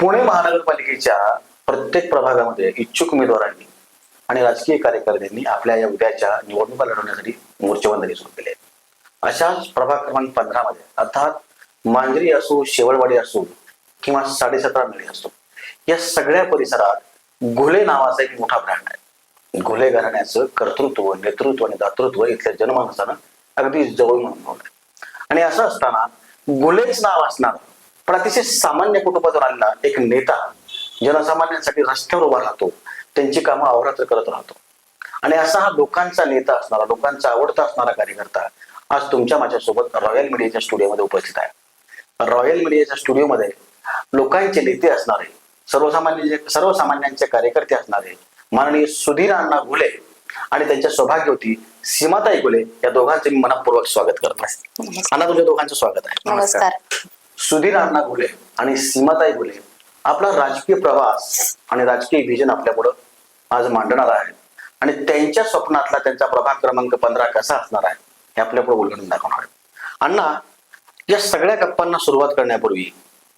पुणे महानगरपालिकेच्या प्रत्येक प्रभागामध्ये इच्छुक उमेदवारांनी आणि राजकीय कार्यकर्त्यांनी आपल्या या उद्याच्या निवडणुका लढवण्यासाठी मोर्चेबंधनी सुरू केली आहे. अशाच प्रभाग क्रमांक 15 मध्ये अर्थात मांजरी असो, शेवळवाडी असो किंवा 17.5 मिळी असो, या सगळ्या परिसरात घुले नावाचा एक मोठा ब्रँड आहे. घुले घराण्याचं कर्तृत्व, नेतृत्व आणि दातृत्व इथल्या जनमानसानं अगदी जवळून अनुभवलं आहे. आणि असं असताना घुलेच नाव असणार पण अतिशय सामान्य कुटुंबातून आलेला एक नेता जनसामान्यांसाठी रस्त्यावर उभा राहतो, त्यांची कामं अवरात्र करत राहतो. आणि असा हा लोकांचा नेता असणारा, लोकांचा आवडता असणारा कार्यकर्ता आज तुमच्या माझ्यासोबत रॉयल मीडियाच्या स्टुडिओमध्ये उपस्थित आहे. रॉयल मीडियाच्या स्टुडिओमध्ये लोकांचे नेते असणारे, सर्वसामान्यांचे कार्यकर्ते असणारे माननीय सुधीर अण्णा घुले आणि त्यांच्या सौभाग्यवती सीमाताई घुले या दोघांचे मी मनपूर्वक स्वागत करतो. अण्णा, तुमच्या दोघांचं स्वागत आहे. नमस्कार. सुधीर अण्णा घुले आणि सीमाताई घुले आपला राजकीय प्रवास आणि राजकीय विजन आपल्या पुढे आज मांडणार आहे आणि त्यांच्या स्वप्नातला त्यांचा प्रभाग क्रमांक 15 कसा असणार आहे हे आपल्या पुढे उलगडून दाखवणार आहे. अण्णा, या सगळ्या गप्पांना सुरुवात करण्यापूर्वी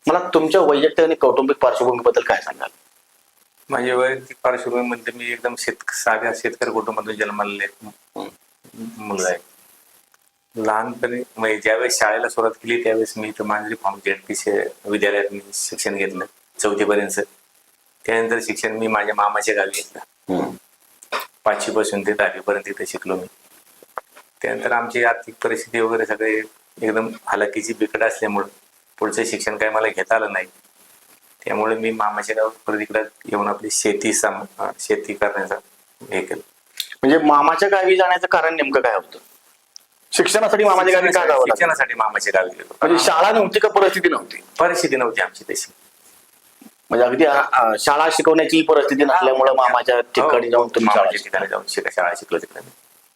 मला तुमच्या वैयक्तिक आणि कौटुंबिक पार्श्वभूमीबद्दल काय सांगाल? माझी वैयक्तिक पार्श्वभूमी म्हणजे मी एकदम साध्या शेतकरी कुटुंबातून जन्मलेले मुलगा आहे. लहानपणी म्हणजे ज्यावेळेस शाळेला सुरुवात केली त्यावेळेस मी इथं मांजरी फार्म जेडपीसी विद्यालयात मी शिक्षण घेतलं 4थी पर्यंत. त्यानंतर शिक्षण मी माझ्या मामाच्या गावी घेतलं. 5वी पासून ते 10वी पर्यंत इथे शिकलो मी. त्यानंतर आमची आर्थिक परिस्थिती वगैरे सगळे एकदम हलाखीची बिकट असल्यामुळं पुढचं शिक्षण काही मला घेता आलं नाही. त्यामुळे मी मामाच्या गावात परत इकडे येऊन आपली शेती करण्याचा हे केलं. म्हणजे मामाच्या गावी जाण्याचं कारण नेमकं काय होतं? शिक्षणासाठी मामाच्या गावी का जावं? शिक्षणासाठी मामाच्या गावी गेलो. म्हणजे शाळा नव्हती का परिस्थिती नव्हती? परिस्थिती नव्हती आमची तशी. म्हणजे अगदी शाळा शिकवण्याची परिस्थिती नसल्यामुळे मामाच्या ठिकाणी जाऊन तुम्ही ठिकाणी जाऊन शाळा शिकलो तिकडे.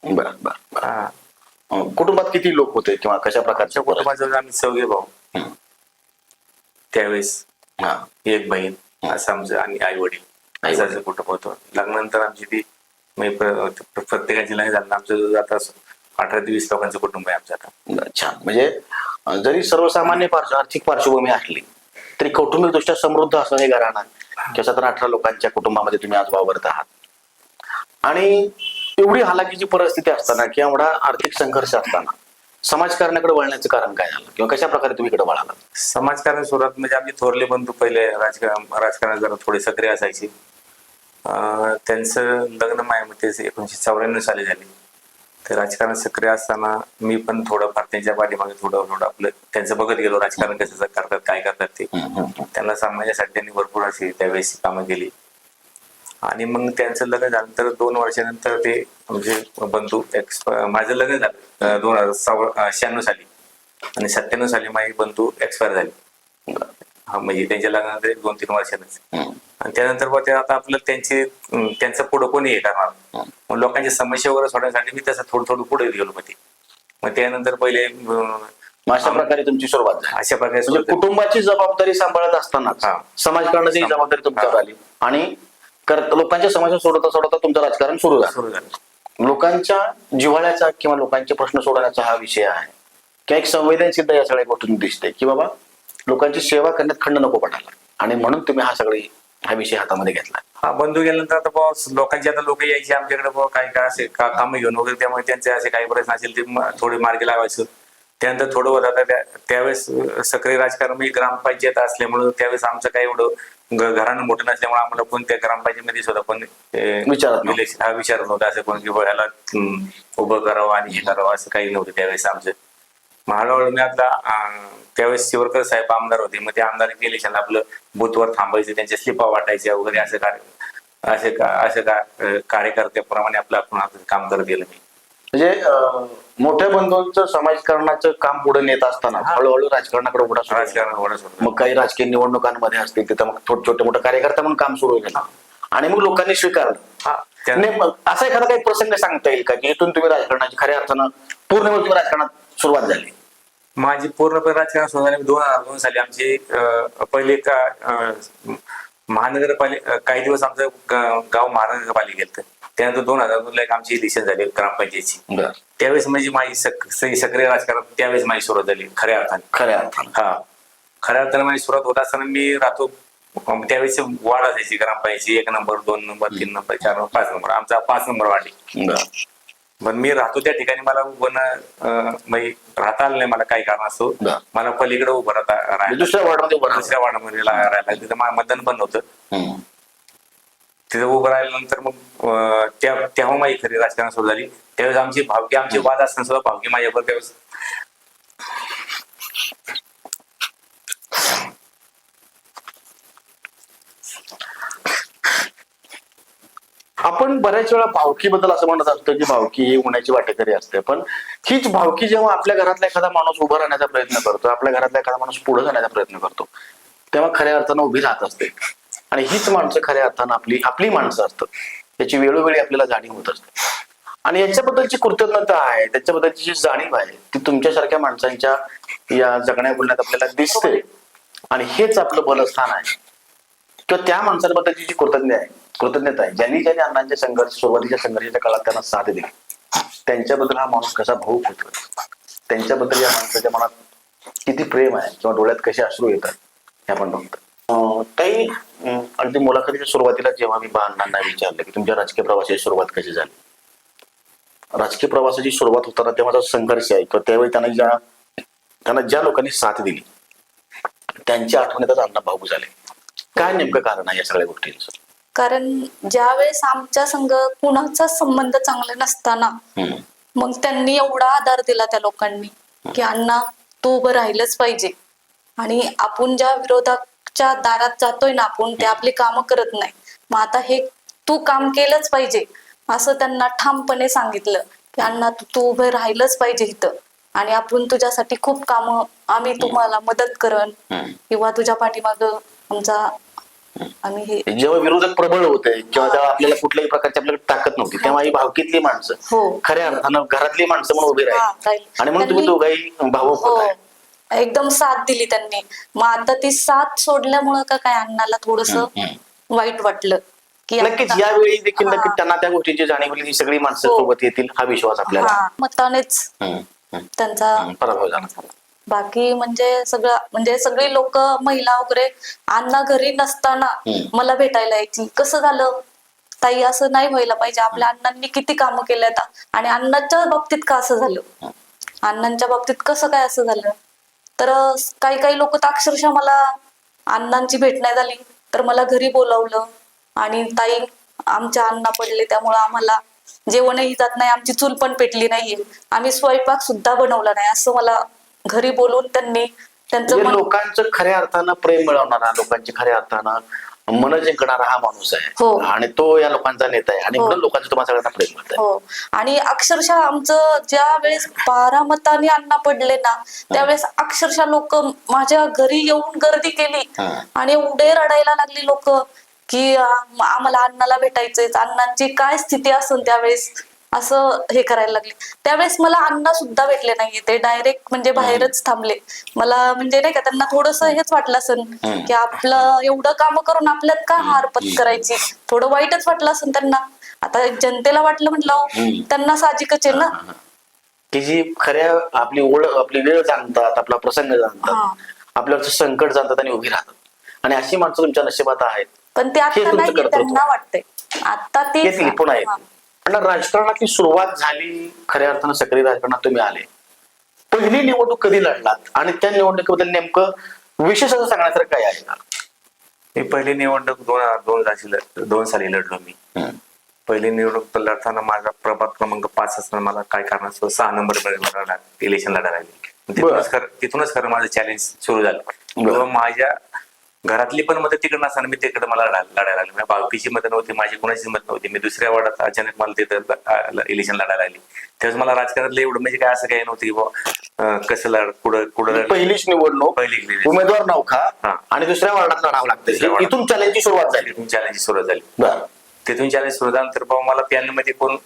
बरं बरं बरं. कुटुंबात किती लोक होते किंवा कशा प्रकारच्या कुटुंबाचं? आम्ही 4 भाऊ. त्यावेळेस एक बहीण असं आमचं आणि आई वडील असं कुटुंब होतं. लग्नानंतर आमची ती प्रत्येकाची लग्न झालं आमचं आता 18 ते 20 लोकांचं कुटुंब आहे आमचं आता. छान. म्हणजे जरी सर्वसामान्य आर्थिक पार्श्वभूमी असली तरी कौटुंबिक दृष्ट्या समृद्ध असं हे घराणं किंवा 17-18 लोकांच्या कुटुंबामध्ये तुम्ही आज वावरत आहात. आणि एवढी हालाकीची परिस्थिती असताना किंवा एवढा आर्थिक संघर्ष असताना समाजकारणाकडे वळण्याचं कारण काय झालं किंवा कशा प्रकारे तुम्ही इकडे वळाला? समाजकारण सुरुवात म्हणजे आमचे थोरले बंधू पहिले राजकारणात जरा थोडे सक्रिय असायचे. त्यांचं लग्न माझ्या 1994 साली झाले. ते राजकारणात सक्रिय असताना मी पण थोडंफार त्यांच्या पाठीमागे थोडं आपलं त्यांचं बघत गेलो. राजकारण कसं करतात, काय करतात ते. त्यांना सांगण्यासाठी त्यांनी भरपूर अशी त्यावेळेस कामं केली. आणि मग त्यांचं लग्न झाल्यानंतर 2 वर्षानंतर ते म्हणजे बंधू माझं लग्न झालं 2096 साली आणि 97 साली माझे बंधू एक्सपायर झाले. म्हणजे त्यांच्या लग्नानंतर 2-3 वर्षानंच. आणि त्यानंतर ते आता आपलं त्यांचं पुढं कोणी हे करणार. मग लोकांची समस्या वगैरे सोडण्यासाठी मी तसं थोडं पुढे गेलो मध्ये. मग त्यानंतर पहिले अशा प्रकारे तुमची सुरुवात झाली. अशा प्रकारे कुटुंबाची जबाबदारी सांभाळत असताना समाजकारणाची जबाबदारी तुमच्यावर आली आणि लोकांच्या समस्या सोडवता तुमचं राजकारण सुरू झालं. लोकांच्या जिव्हाळ्याचा किंवा लोकांचे प्रश्न सोडवण्याचा हा विषय आहे किंवा एक संवेदनशीलता या सगळ्या गोष्टीतून दिसते की बाबा लोकांची सेवा करण्यात खंड नको पडायला. आणि म्हणून तुम्ही हा विषय हातामध्ये घेतला. बंधू गेल्यानंतर आता लोकांची आता लोक यायचे आमच्याकडे काय असे कामं घेऊन वगैरे. त्यामुळे त्यांचे असे काही प्रश्न असेल ते थोडे मार्गी लावायचं. त्यानंतर थोडं होत आता त्यावेळेस सक्रिय राजकारण म्हणजे ग्रामपंचायत असल्यामुळं त्यावेळेस आमचं काही एवढं घरानं मोठं नसल्यामुळे आम्हाला कोणत्या ग्रामपंचायतीमध्ये सुद्धा पण विचार नव्हता असं कोण की ह्याला उभं करावं आणि हे करावं असं काही नव्हतं त्यावेळेस आमचं. हळूहळू मी आता त्यावेळेस शिवरकर साहेब आमदार होते. मग ते आमदार इलेक्शन आपलं बूथवर थांबायचे, त्यांच्या स्लिपा वाटायच्या वगैरे असं कार्यकर्त्याप्रमाणे आपण काम करत गेलं मी. म्हणजे मोठ्या बंधूंचं समाजकारणाचं काम पुढे नेत असताना हळूहळू राजकारणाकडे राजकारण मग काही राजकीय निवडणुकांमध्ये असतील तिथं मग छोटे मोठे कार्यकर्ता म्हणून काम सुरू झालं आणि मग लोकांनी स्वीकारलं. असा एखादा काही प्रसंग सांगता येईल का की इथून तुम्ही राजकारणाची खऱ्या अर्थानं पूर्ण तुम्ही राजकारणात सुरुवात झाली? माझी पूर्णपणे राजकारण सुरू झाली 2002 साली. आमची पहिले महानगरपालिका काही दिवस आमचं गाव महानगरपालिकेत. त्यानंतर 2002 एक आमची इलेक्शन झाली ग्रामपंचायतची. त्यावेळेस म्हणजे माझी सक्रिय राजकारण त्यावेळेस माझी सुरुवात झाली खऱ्या अर्थाने. खऱ्या अर्थाने माझी सुरुवात होत असताना मी राहतो त्यावेळेस वाढ असायची ग्रामपंचायती 1 number 2 number 3 number 4 number 5 number आमचा 5 नंबर वाढली. पण मी राहतो त्या ठिकाणी मला उभं म्हणजे राहता आलं नाही मला काही कारण असतो. मला पलीकडे उभं राहायला दुसऱ्या वॉर्डमध्ये दुसऱ्या वार्डामध्ये राहायला तिथं मतदान बंद होतं. तिथं उभं राहिल्यानंतर मग तेव्हा माझी खरी राजकारण सुरू झाली. त्यावेळेस आमचे वाद असताना सुद्धा भावकी माझ्यावर त्यावेळेस आपण बऱ्याच वेळा भावकीबद्दल असं म्हणत असतो की भावकी ही उन्हाची वाटेकरी असते, पण हीच भावकी जेव्हा आपल्या घरातला एखादा माणूस उभा राहण्याचा प्रयत्न करतो, आपल्या घरातला एखादा माणूस पुढे जाण्याचा प्रयत्न करतो, तेव्हा खऱ्या अर्थानं उभी राहत असते. आणि हीच माणसं खऱ्या अर्थानं आपली माणसं असतात. याची वेळोवेळी आपल्याला जाणीव होत असते. आणि याच्याबद्दलची कृतज्ञता आहे, त्याच्याबद्दलची जी जाणीव आहे ती तुमच्यासारख्या माणसांच्या या जगण्या बोलण्यात आपल्याला दिसते. आणि हेच आपलं बलस्थान आहे किंवा त्या माणसांबद्दलची जी कृतज्ञता आहे, ज्यांनी अण्णांच्या सुरुवातीच्या संघर्षाच्या काळात त्यांना साथ दिली, त्यांच्याबद्दल हा माणूस कसा भावुक होतो, त्यांच्याबद्दल या माणसाच्या मनात किती प्रेम आहे किंवा डोळ्यात कसे अश्रू येतात हे आपण बघतो. काही अगदी मुलाखतीच्या सुरुवातीला जेव्हा मी अण्णांना विचारलं की तुमच्या राजकीय प्रवासाची सुरुवात कशी झाली, राजकीय प्रवासाची सुरुवात होताना तेव्हाचा संघर्ष आहे किंवा त्यावेळी त्यांना ज्या लोकांनी साथ दिली त्यांच्या आठवणीतच अण्णा भावुक झाले. काय नेमकं कारण आहे या सगळ्या गोष्टींचं? कारण ज्यावेळेस आमच्या संघ कुणाचा संबंध चांगला नसताना मग त्यांनी एवढा आधार दिला त्या लोकांनी की अण्णा तू उभं राहिलंच पाहिजे. आणि आपण ज्या विरोधाच्या दारात जातोय ना, आपण ते आपली कामं करत नाही, मग आता हे तू काम केलंच पाहिजे असं त्यांना ठामपणे सांगितलं की अण्णा तू उभं राहिलंच पाहिजे इथं, आणि आपण तुझ्यासाठी खूप कामं, आम्ही तुम्हाला मदत करण किंवा तुझ्या पाठीमागं आमचा आम्ही हे. जेव्हा विरोधक प्रबळ होते किंवा तेव्हा आपल्याला कुठल्याही प्रकारची आपल्याकडे ताकद नव्हती, तेव्हा ही भावकीतली माणसं खऱ्या अर्थानं घरातली माणसं म्हणून उभी राहिली आणि म्हणून तुम्ही दोघाही भावुक होताय. एकदम साथ दिली त्यांनी. मग आता ती साथ सोडल्यामुळं का काय अण्णाला थोडस वाईट वाटलं की नक्कीच यावेळी देखील नक्कीच त्यांना त्या गोष्टीची जाणीव झाली, ही सगळी माणसं सोबत येतील हा विश्वास आपल्याला मतानेच त्यांचा पराभव झाला. बाकी म्हणजे सगळी लोक महिला वगैरे अण्णा घरी नसताना मला भेटायला यायची. कसं झालं ताई, असं नाही व्हायला पाहिजे, आपल्या अण्णांनी किती कामं केल्यात आणि अण्णांच्या बाबतीत का असं झालं, अण्णांच्या बाबतीत कसं काय असं झालं. तर काही लोक तर अक्षरशः मला अण्णांची भेट नाही झाली तर मला घरी बोलावलं आणि ताई आमच्या अण्णा पडले त्यामुळं आम्हाला जेवणही जात नाही, आमची चूल पण पेटली नाहीये, आम्ही स्वयंपाक सुद्धा बनवला नाही, असं मला घरी बोलून त्यांनी त्यांचं लोकांचं खऱ्या अर्थानं प्रेम मिळवणारा, लोकांची खऱ्या अर्थानं मन जिंकणारा हा माणूस आहे आणि तो या लोकांचा नेता आहे आणि म्हणून लोकांचं तुम्हाला सगळ्यांना प्रेम मिळत आहे. आणि अक्षरशः आमचं ज्या वेळेस 12 मतांनी अण्णा पडले ना, त्यावेळेस अक्षरशः लोक माझ्या घरी येऊन गर्दी केली आणि एवढे रडायला लागली लोक की आम्हाला अण्णाला भेटायचंय, अण्णांची काय स्थिती असेल त्यावेळेस असं हे करायला लागले. त्यावेळेस मला अण्णा सुद्धा भेटले नाहीये, ते डायरेक्ट म्हणजे बाहेरच थांबले. मला म्हणजे नाही का त्यांना थोडस हेच वाटलं असेल की आपलं एवढं काम करून आपल्यात का हारपत करायची, थोडं वाईटच वाटलं असेल त्यांना. आता जनतेला वाटलं म्हटलं त्यांना साहजिकच आहे ना की जी खऱ्या आपली ओळख, आपली वेळ जाणतात, आपला प्रसंग जाणतात, आपल्यावरचं संकट जाणतात आणि उभी राहतात. आणि अशी माणसं तुमच्या नशिबात आहेत. पण ते आता नाही, त्यांना वाटतंय आता ते पुन्हा येतील. पण राजकारणातली सुरुवात झाली, खऱ्या अर्थानं सक्रिय राजकारणात तुम्ही आले. पहिली निवडणूक कधी लढलात आणि त्या निवडणुकीबद्दल नेमकं विशेष असं सांगण्यासारखं काय आहे? मी पहिली निवडणूक 2002 साली लढलो मी. पहिली निवडणूक लढताना माझा प्रभाग क्रमांक 5 असताना मला काय कारणास्तव 6 नंबर इलेक्शन लढायला लागली. तिथूनच खरं माझं चॅलेंज सुरू झालं. माझ्या घरातली पण मदत तिकडे नसताना मी तिकडे मला लढायला लागली. भावकीची मदत नव्हती, माझी कोणाची मदत नव्हती. मी दुसऱ्या वार्डात अचानक मला तिथं इलेक्शन लढायला लागली. त्यावेळेस मला राजकारणातलं एवढं म्हणजे काय असं काही नव्हतं की बाबा कसं लढ कुठं पहिलीच निवडणूक, पहिली उमेदवार नौखा आणि दुसऱ्या वार्डात लढावं लागतं. इथून चॅलेंजची सुरुवात झाली. तिथून चॅलेंज सुरू झाल्यानंतर बाबा मला पॅनल मध्ये कोण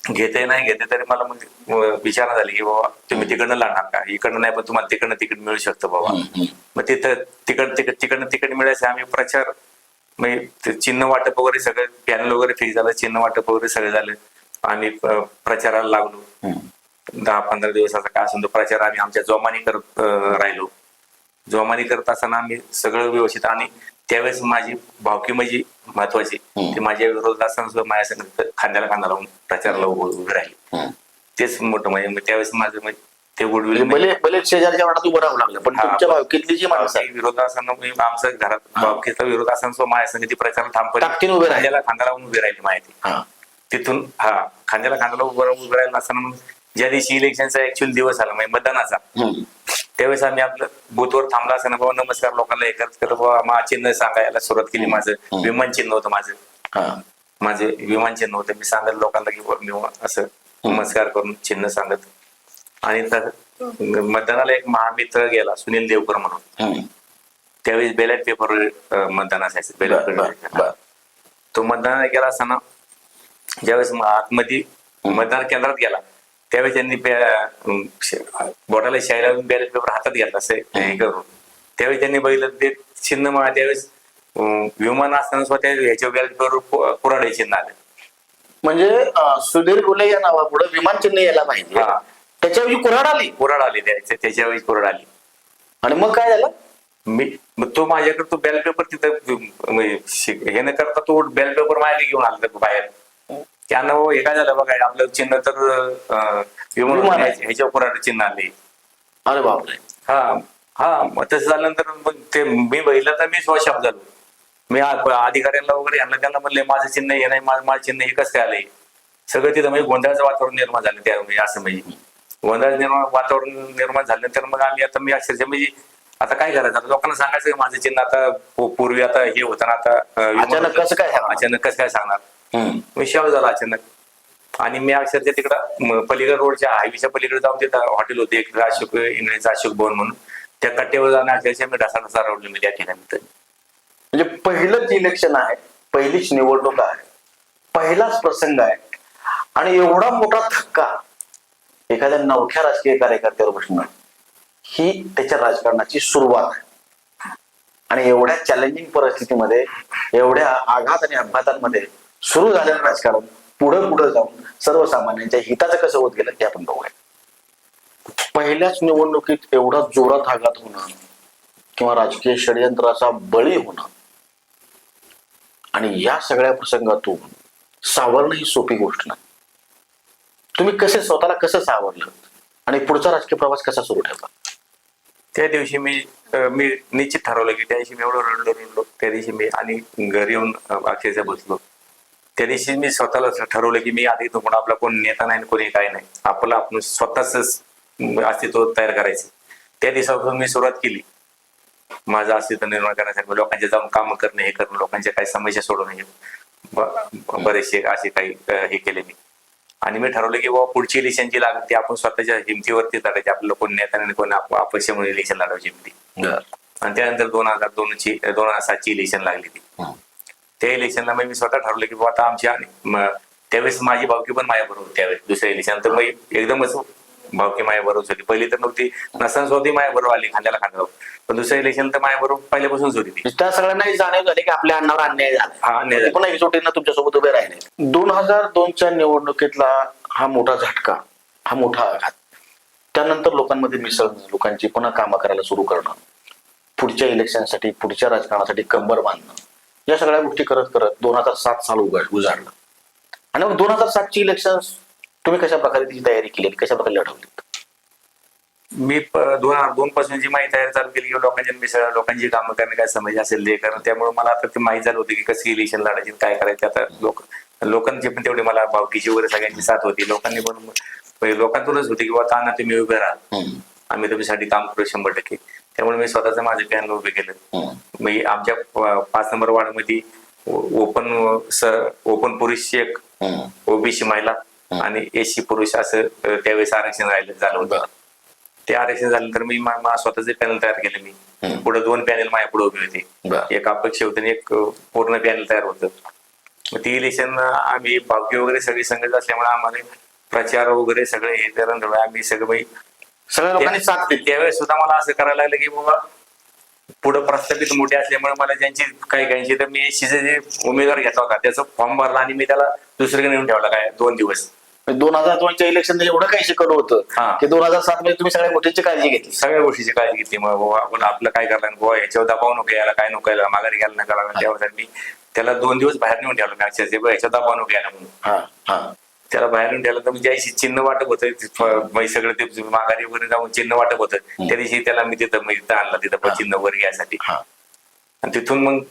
घेते नाही घेते तरी मला म्हणजे विचारणा झाली की बाबा तुम्ही तिकडनं लढणार का, इकडनं नाही पण तुम्हाला तिकडनं तिकीट मिळू शकतं बाबा. मग तिथं तिकडनं तिकीट मिळायचं आम्ही प्रचार म्हणजे चिन्ह वाटप वगैरे सगळं पॅनल वगैरे फिक्स झालं, चिन्ह वाटप वगैरे सगळं झालं. आम्ही प्रचाराला लागलो. 10-15 दिवसाचा काय असेल तो प्रचार आम्ही आमच्या जोमानी करत राहिलो. जोमानी करत असताना आम्ही सगळं व्यवस्थित आणि त्यावेळेस माझी भावकी म्हणजे महत्वाची ती माझ्या विरोधात असताना सुद्धा माझ्या संग खांद्याला खांदा लावून प्रचाराला उभी राहिली. तेच मोठं म्हणजे त्यावेळेस माझं म्हणजे ते गुडविल भले शेजारच्या वाटात उभं राहावं लागलं, पण तुमच्या भावकीतली जी माणसं आहेत, विरोध असताना आमच्या घरात भावकीचा विरोध असताना सुद्धा माझ्या संग ती प्रचार ताकदीने उभे राहिले. खांद्याला खांदा लावून उभी राहिली माहिती. तिथून खांद्याला खांद्याला उभं राहिलं असताना मग ज्या दिवशी इलेक्शनचा ऍक्च्युअल दिवस आला म्हणजे मतदानाचा, त्यावेळेस आम्ही आपलं बूथवर थांबला असताना बाबा नमस्कार लोकांना एकत्र करत बाबा मा चिन्ह सांगायला सुरुवात केली. माझं विमान चिन्ह होतं, माझे विमान चिन्ह होतं. मी सांगत लोकांना की मी असं नमस्कार करून चिन्ह सांगत. आणि मतदानाला एक महामित्र गेला सुनील देवकर म्हणून, त्यावेळेस बॅलेट पेपर मतदान असायचं बॅलेट पेपर. तो मतदानाला गेला असताना ज्यावेळेस आतमध्ये मतदान केंद्रात गेला त्यावेळेस त्यांनी बोटाला शाई लावून बॅलेट पेपर हातात घेतला असं हे करून. त्यावेळेस त्यांनी बघितलं ते चिन्ह मला त्यावेळेस विमान असताना स्वतः ह्याच्या बॅलेट पेपर कुऱ्हाडी चिन्ह आलं. म्हणजे सुधीर गुले या नावापुढे विमान चिन्ह यायला पाहिजे, त्याच्यावेळी कुऱ्हाड आली त्याच्यावेळी कुऱ्हाड आली. आणि मग काय झालं, मग तो माझ्याकडे तो बॅलेट पेपर तिथं हे न करता तो बॅलेट पेपर माझ्याकडे घेऊन आला बाहेर. त्यांना हे काय झालं बघा आपलं चिन्ह तर विमान ह्याच्या कुऱ्हाड चिन्ह आले. अरे बापरे. मग तसं झाल्यानंतर मग ते मी बघितलं तर मी स्वशाप झालो. मी अधिकाऱ्यांना वगैरे यांना त्यांना म्हणले माझं चिन्ह हे नाही, माझं चिन्ह हे कसं काय आलंय. सगळं तिथं म्हणजे गोंधळाचं वातावरण निर्माण झालं त्यावेळी. असं म्हणजे गोंधळ वातावरण निर्माण झाल्यानंतर मग आम्ही आता मी अक्षरशः म्हणजे आता काय करायचं, आता लोकांना सांगायचं की माझं चिन्ह आता पूर्वी आता हे होतं ना, आता अचानक कसं काय सांगणार. विषय झाला अचानक. आणि मी अक्षरशः तिकडं पलीकडे रोडच्या हायवेच्या पलीकडे जाऊन तिथं हॉटेल होते एक अशोक इंग्रजीचं अशोक भवन म्हणून, त्या कट्ट्यावर जाऊन अक्षरशः मी ढसा रवडले मी त्या ठिकाणी. म्हणजे पहिलंच इलेक्शन आहे, पहिलीच निवडणूक आहे, पहिलाच प्रसंग आहे, आणि एवढा मोठा धक्का एखाद्या नवख्या राजकीय कार्यकर्त्यावर बसणं ही त्याच्या राजकारणाची सुरुवात आहे. आणि एवढ्या चॅलेंजिंग परिस्थितीमध्ये, एवढ्या आघात आणि अपघातांमध्ये सुरू झालेलं राजकारण पुढे जाऊन सर्वसामान्यांच्या हिताचं कसं होत गेलं ते आपण बघूया. पहिल्याच निवडणुकीत एवढा जोरात आघात होणं किंवा राजकीय षडयंत्राचा बळी होणं आणि या सगळ्या प्रसंगातून सावरणं ही सोपी गोष्ट नाही. तुम्ही स्वतःला कसं सावरलं आणि पुढचा राजकीय प्रवास कसा सुरू ठेवला. त्या दिवशी मी निश्चित ठरवलं की त्या दिवशी मी एवढं रडलो त्या दिवशी मी, आणि घरी येऊन अक्षरशः बसलो. त्या दिवशी मी स्वतःला ठरवलं की मी आधी कोण आपला कोण नेता नाही कोणी काय नाही, आपलं आपण स्वतःच अस्तित्व तयार करायचं. त्या दिवसापासून मी सुरुवात केली माझं अस्तित्व निर्माण करण्यासाठी, लोकांचे जाऊन काम करणं, हे करणं, लोकांच्या काही समस्या सोडवणं, बरेचसे असे काही हे केले मी. आणि मी ठरवलं की बाबा पुढची इलेक्शन जी लागते ती आपण स्वतःच्या हिमतीवरती लढायची, आपल्याला कोण नेता नाही कोण अपक्ष म्हणून इलेक्शन लढवायची हिमती. आणि त्यानंतर 2007ची इलेक्शन लागली ती. त्या इलेक्शनला मग मी स्वतः ठरवलं की बाबा आता आमच्या, त्यावेळेस माझी भावकी पण माझ्या बरोबर त्यावेळेस दुसऱ्या इलेक्शन तर मग एकदमच भावकी माझ्या बरोबर होती. पहिली तर नव्हती नसताना स्वतः माझ्या बरोबर आली खांद्याला खांदा, पण दुसऱ्या इलेक्शन तर माझ्या बरोबर पहिल्यापासूनच होती. त्या सगळ्यांना जाणीव झाली की आपल्या अण्णावर अन्याय झाला, अन्याय पुन्हा एकजुटीनं तुमच्यासोबत उभे राहिले. 2002च्या निवडणुकीतला हा मोठा झटका, हा मोठा आघात, त्यानंतर लोकांमध्ये मिसळणं, लोकांची पुन्हा कामं करायला सुरू करणं, पुढच्या इलेक्शनसाठी, पुढच्या राजकारणासाठी कंबर बांधणं, या सगळ्या गोष्टी करत करत 2007 साल उजाडलं. आणि मग 2007ची इलेक्शन तुम्ही कशा प्रकारे तिची तयारी केली, कशा प्रकारे लढवली. मी 2002 पासून जी माहिती तयार चालू केली की लोकांच्या मिसळ, लोकांची कामं करणे, काय समज असेल ते करणं. त्यामुळे मला आता ते माहिती झालं होतं की कशी इलेक्शन लढायची, काय करायचं. आता लोकांची पण तेवढी मला भावकीची वगैरे सगळ्यांची साथ होती. लोकांनी पण लोकांतूनच होती की बाबा आता तुम्ही उभे राहा, आम्ही तुमच्यासाठी काम करू 100%. त्यामुळे मी स्वतःच माझे पॅनल उभे केलं. मी आमच्या 5 नंबर वार्डमध्ये ओपन पुरुष एक, ओबीसी महिला आणि एससी पुरुष असं त्यावेळेस आरक्षण झालं होतं. ते आरक्षण झाल्यानंतर मी स्वतःचे पॅनल तयार केले. मी पुढे 2 पॅनल माझ्या पुढे उभे होते, एक अपक्ष होते आणि एक पूर्ण पॅनल तयार होतं. ती इलेक्शन आम्ही भावकी वगैरे सगळी संघट असल्यामुळे आम्हाला प्रचार वगैरे सगळे हे करून आम्ही सगळ्या लोकांनी साथ दिली. त्यावेळेस सुद्धा मला असं करायला लागलं की बाबा पुढे प्रस्थापित मोठे असल्यामुळे मला ज्यांची काही तर मी एससीचे जे उमेदवार घेतला होता त्याचा फॉर्म भरला आणि मी त्याला दुसरीकडे नेऊन ठेवला काय 2 दिवस. 2002च्या इलेक्शन एवढं काही शिकवलं हा. होतं की 2007 मध्ये तुम्ही सगळ्या गोष्टींची काळजी घेतली. सगळ्या गोष्टीची काळजी घेतली. मग बुवा आपण आपलं काय करणार बुवा याच्यावर दबाव नको यायला, काय नको यायला, माघारी घ्यायला नका लागला. त्यासाठी मी त्याला 2 दिवस बाहेर नेऊन ठेवलं मी अक्षरशः, याच्यावर दबाव नको यायला म्हणून. हा हा त्याला बाहेर नेऊन ठेवलं तर म्हणजे ज्याशी चिन्ह वाटप होतं सगळं ते माघारी वगैरे जाऊन चिन्ह वाटप होतं, त्या दिवशी त्याला मी तिथं आणलं तिथं पण चिन्ह वगैरे घ्यायसाठी. हा. आणि तिथून मग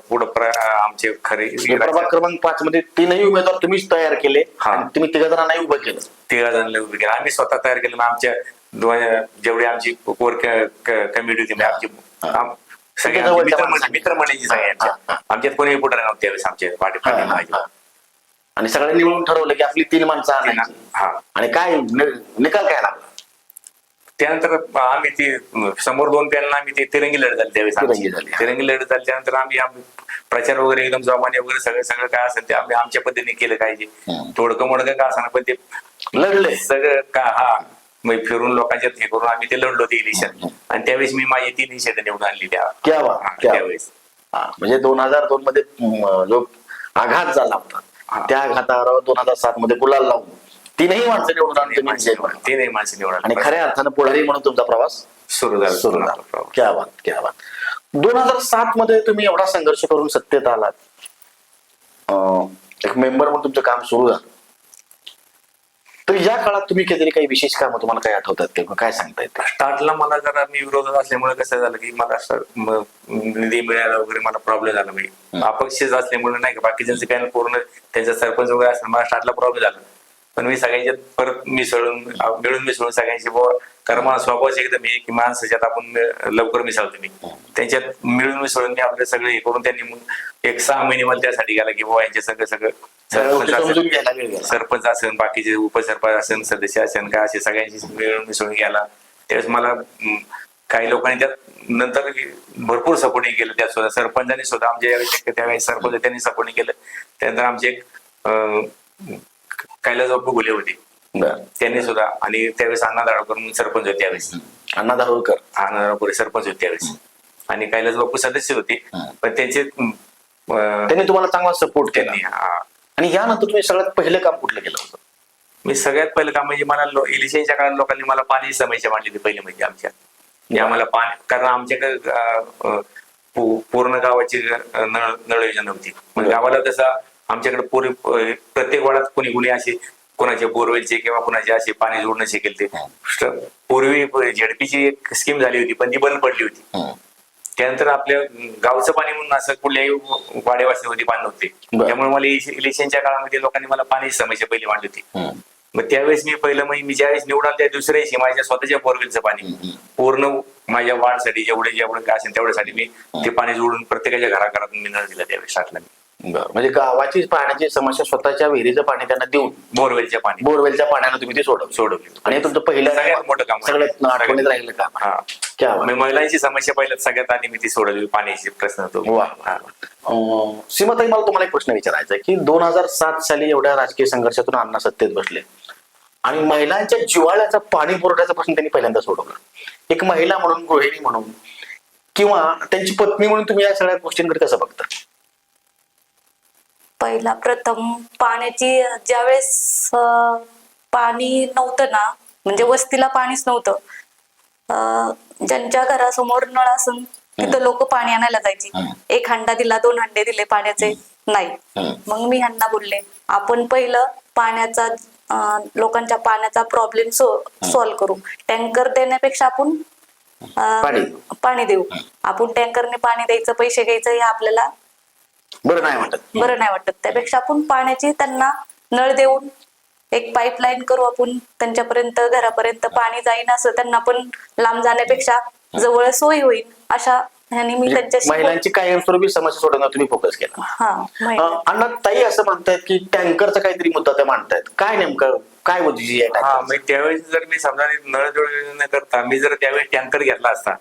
पुढं आमचे खरे प्रभाग क्रमांक 5 मध्ये 3ही उमेदवार तुम्हीच तयार केले हा. आणि तुम्ही 3 जणांनाही उभं केलं. 13 जणांना उभे केलं आम्ही स्वतः तयार केलं. मग आमच्या जेवढी आमची कोर कमिटी होती म्हणजे आमची सगळे मित्रमंडळीची सगळ्यांच्या, आमच्यात कोणी पुढे नव्हते त्यावेळेस आमच्या पाठी. आणि सगळ्यांनी मिळून ठरवलं की आपली 3 माणसं आणायची. हा. आणि काय निकाल काय लागला? त्यानंतर आम्ही ती समोर 2 पॅनल आम्ही ते तिरंगी लढत झाली त्यावेळेस तिरंगी झाली. तिरंगी लढत झाली. त्यानंतर आम्ही प्रचार वगैरे एकदम जोमाने वगैरे सगळं काय असेल ते आम्ही आमच्या पद्धतीने केलं पाहिजे. तोडकं मोडकं का असणार पण ते लढले सगळं का हा मग फिरून लोकांच्यात हे करून आम्ही ते लढलो ते इलेक्शन. आणि त्यावेळेस मी माझी 3 शेत निवडून आणली क्या बात, क्या बात. त्यावेळेस. म्हणजे 2002 मध्ये जो आघात झाला होता त्या आघातावर 2007 मध्ये गुलाल लावून 3ही माणसं निवडून आणली. 3 माणसं निवडून आणि खऱ्या अर्थानं पुढारी म्हणून तुमचा प्रवास सुरू झाला. क्या बात, क्या बात. 2007 मध्ये तुम्ही एवढा संघर्ष करून सत्तेत आलात, एक मेंबर म्हणून तुमचं काम सुरू झालं. तर या काळात तुम्ही केलेली काही विशेष कामं तुम्हाला काय आठवतात किंवा काय सांगता येतं? स्टार्टला मला जरा मी विरोधात असल्यामुळे कसं झालं की मला निधी मिळायला वगैरे मला प्रॉब्लेम झाला. मी अपक्षच असल्यामुळे नाही का बाकीच्यांचे पॅनल पूर्ण त्यांचा सरपंच वगैरे असलं मला स्टार्टला प्रॉब्लेम झाला. पण मी सगळ्यांच्यात परत मिळून मिसळून सगळ्यांशी कारण मला स्वभावच एकदम हे की माणसाच्यात आपण लवकर मिसळतो. मी त्यांच्यात मिळून मिसळून मी आपले सगळे हे करून त्यांनी मग 6 महिने मला त्यासाठी गेला की बुवा यांच्या सगळं सरपंच असेल, बाकीचे उपसरपंच असेल, सदस्य असेल काय असे सगळ्यांशी मिळून मिसळून गेला. त्यावेळेस मला काही लोकांनी त्यात नंतर भरपूर सपोर्टिंग केलं. त्यात सुद्धा सरपंचांनी सुद्धा आमच्या त्यावेळेस सरपंच त्यांनी सपोर्टिंग केलं. त्यानंतर आमचे एक कैलास बापू घुले होते त्यांनी सुद्धा, आणि त्यावेळेस अण्णा दारोडकर म्हणून सरपंच होते त्यावेळेस. अण्णा दारोडकर सरपंच होते त्यावेळेस आणि कैलास बापू सदस्य होते. पण त्यांचे त्यांनी तुम्हाला चांगला सपोर्ट केला. आणि यानंतर तुम्ही सगळ्यात पहिलं काम कुठलं केलं होतं? मी सगळ्यात पहिलं काम म्हणजे मला इलेक्शनच्या काळात लोकांनी मला पाणी समस्या मांडली होती पहिले म्हणजे आमच्या आम्हाला पाणी, कारण आमच्याकडे पूर्ण गावाची नळ योजना नव्हती. मग गावाला तसा आमच्याकडे प्रत्येक वाड्यात कोणी असे कोणाचे बोरवेलचे किंवा कोणाचे असे पाणी जोडणं शकेल ते. पूर्वी झेडपीची एक स्कीम झाली होती पण ती बंद पडली होती. त्यानंतर आपल्या गावचं पाणी म्हणून असं कुठल्याही वाड्यावासीमध्ये पाणी नव्हते. त्यामुळे मला इलेक्शनच्या काळामध्ये लोकांनी मला पाण्याची समस्या पहिली मांडली होती. मग त्यावेळेस मी पहिलं मी ज्यावेळेस निवडून त्या दुसऱ्या दिवशी माझ्या स्वतःच्या बोरवेलचं पाणी पूर्ण माझ्या वाढसाठी जेवढं काय असेल तेवढ्यासाठी मी ते पाणी जोडून प्रत्येकाच्या घराघरात मी नळ दिला त्यावेळेस स्टार्टला. म्हणजे गावाची पाण्याची समस्या स्वतःच्या विहिरीचं पाणी त्यांना देऊन बोरवेलच्या पाण्यानं तुम्ही ते सोडवली. आणि तुमचं पहिलं सगळ्यात मोठं काम, सगळ्यात आठवणीत राहिलं काम. हा क्या महिलांची समस्या पहिल्यात सगळ्यात आधी मी ती सोडवली, पाण्याची प्रश्न तो. सीमाताई, मला तुम्हाला एक प्रश्न विचारायचा आहे की 2007 साली एवढ्या राजकीय संघर्षातून अण्णा सत्तेत बसले आणि महिलांच्या जिव्हाळ्याचा पाणी पुरवठ्याचा प्रश्न त्यांनी पहिल्यांदा सोडवला. एक महिला म्हणून, गृहिणी म्हणून किंवा त्यांची पत्नी म्हणून तुम्ही या सगळ्या गोष्टींकडे कसं बघता? पहिला प्रथम पाण्याची ज्यावेळेस पाणी नव्हतं ना, म्हणजे वस्तीला पाणीच नव्हतं, ज्यांच्या घरासमोर नळ असून तिथं लोक पाणी आणायला जायची. 1 हंडा दिला, 2 हंडे दिले पाण्याचे नाही. मग मी ह्यांना बोलले आपण पहिलं पाण्याचा लोकांच्या पाण्याचा प्रॉब्लेम सॉल्व्ह करू. टँकर देण्यापेक्षा आपण पाणी देऊ. आपण टँकरने पाणी द्यायचं, पैसे घ्यायचं हे आपल्याला बरं नाही वाटत. त्यापेक्षा आपण पाण्याची त्यांना नळ देऊन एक पाईपलाईन करू, आपण त्यांच्यापर्यंत घरापर्यंत पाणी जाईन, असं त्यांना पण लांब जाण्यापेक्षा जवळ सोयी होईल. अशा ह्यानी मी त्यांच्याशी महिलांची कायमस्वरूपी समस्या सोडवण्यावर तुम्ही फोकस केला. अण्णा ताई असं म्हणतायत की टँकरचा काहीतरी मुद्दा ते मांडतायत, काय नेमकं काय मुद्दी आहे? त्यावेळेस जर मी समजा नळ जोडणी न करता मी जर त्यावेळेस टँकर घेतला असता,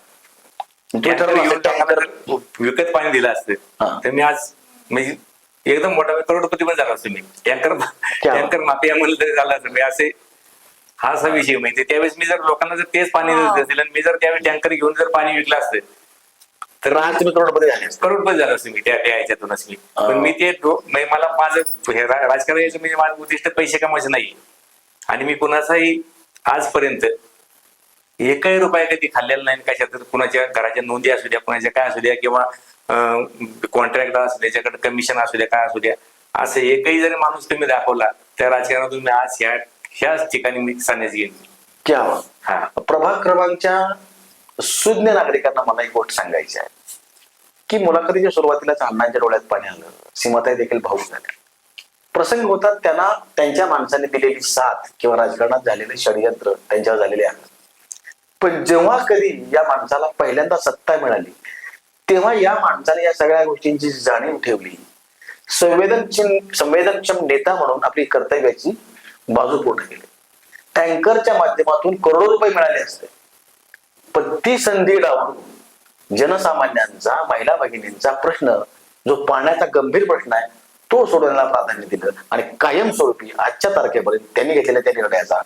विकत पाणी दिलं असतं तर मी आज म्हणजे एकदम मोठा करोडपती पण झाला असतो. मी टँकर माफिया म्हणलं तरी झाला असं. असे हा असा विषय माहिती. त्यावेळेस मी जर लोकांना जर तेच पाणी दिलं आणि मी जर त्यावेळेस टँकर घेऊन जर पाणी विकलं असतं तर आज तुम्ही करोडपती झाले असते. करोडपती झालो असतो मी त्या याच्यातूनच मी. पण मी ते म्हणजे मला माझं हे राजकारण यायचं म्हणजे माझं उद्दिष्ट पैसे कमायचं नाही. आणि मी कुणाचाही आजपर्यंत एकही रुपया कधी खाल्लेला नाही कशात, कुणाच्या घराच्या नोंदी असू द्या, कुणाच्या काय असू द्या, किंवा कॉन्ट्रॅक्ट असू द्या, त्याच्याकडे कमिशन असू द्या, काय असू द्या, असं एकही जरी माणूस तुम्ही दाखवला त्या राजकारणातून मी आज ह्याच ठिकाणी मी संन्यास घेईन. क्या प्रभाग क्रमांकच्या सुज्ञ नागरिकांना मला एक गोष्ट सांगायची आहे की मुलाखतीच्या सुरुवातीलाच अण्णांच्या डोळ्यात पाणी आलं, सीमाताई देखील भाऊक झाल्या. प्रसंग होतात त्यांना त्यांच्या माणसाने दिलेली साथ किंवा राजकारणात झालेले षडयंत्र त्यांच्यावर झालेले आहे. पण जेव्हा कधी या माणसाला पहिल्यांदा सत्ता मिळाली तेव्हा या माणसाने या सगळ्या गोष्टींची जाणीव ठेवली. संवेदनक्षम नेता म्हणून आपली कर्तव्याची बाजू पूर्ण केली. टँकरच्या माध्यमातून करोडो रुपये मिळाले असते, पण ती संधी डावलून जनसामान्यांचा, महिला भगिनींचा प्रश्न, जो पाण्याचा गंभीर प्रश्न आहे, तो सोडवण्याला प्राधान्य दिलं आणि कायमस्वरूपी आजच्या तारखेपर्यंत त्यांनी घेतलेल्या त्या निर्णयाचा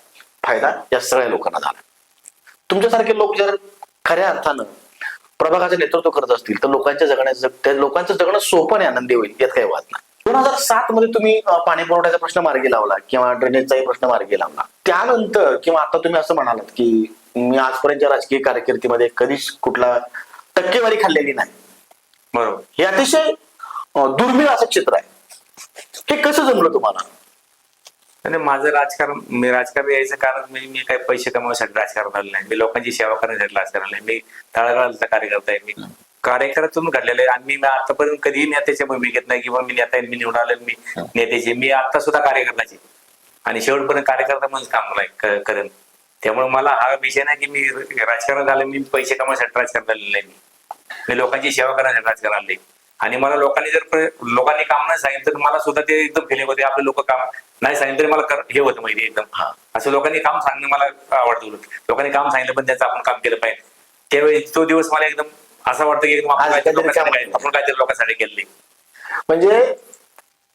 फायदा या सगळ्या लोकांना झाला. तुमच्यासारखे लोक जर खऱ्या अर्थानं प्रभागाचं नेतृत्व करत असतील तर लोकांचं जगणं सोपं आणि आनंदी होईल, यात काही वाद नाही. 2007 मध्ये तुम्ही पाणी पुरवठ्याचा प्रश्न मार्गी लावला किंवा ड्रेनेजचाही प्रश्न मार्गी लावला. त्यानंतर किंवा आता तुम्ही असं म्हणालात की मी आजपर्यंतच्या राजकीय कारकिर्दीमध्ये कधीच कुठला टक्केवारी खाल्लेली नाही. बरोबर. हे अतिशय दुर्मिळ असं क्षेत्र आहे. हे कसं जमलं तुम्हाला? आणि माझं राजकारण, मी राजकारण यायचं कारण म्हणजे मी काही पैसे कमवण्यासाठी राजकारण आलं नाही. मी लोकांची सेवा करण्यासाठी राजकारण आहे. मी तळागाळाचा कार्यकर्ता आहे. मी कार्यकर्त्यातून घडलेलं आहे. आणि मी आतापर्यंत कधीही नेत्याच्या भूमिकेत नाही किंवा मी नेता आहे, मी निवडून आले, मी नेत्याची. मी आता सुद्धा कार्यकर्त्याची आणि शेवटपर्यंत कार्यकर्ता म्हणून काम करेन. त्यामुळे मला हा विषय नाही की मी राजकारण झालं, मी पैसे कमवण्यासाठी राजकारण आलेलं नाही. मी लोकांची सेवा करण्यासाठी राजकारण आले. आणि मला लोकांनी काम नाही सांगितलं तर मला सुद्धा ते एकदम फिलिंग होते, आपले लोक काम नाही सांगितलं तरी मला हे होतं माहिती एकदम. असं लोकांनी काम सांगणं मला आवडतं. लोकांनी काम सांगितलं पण त्याचं आपण काम केलं पाहिजे. त्यावेळी तो दिवस मला एकदम असं वाटतं की एकदम आपण काहीतरी लोकांसाठी केले. म्हणजे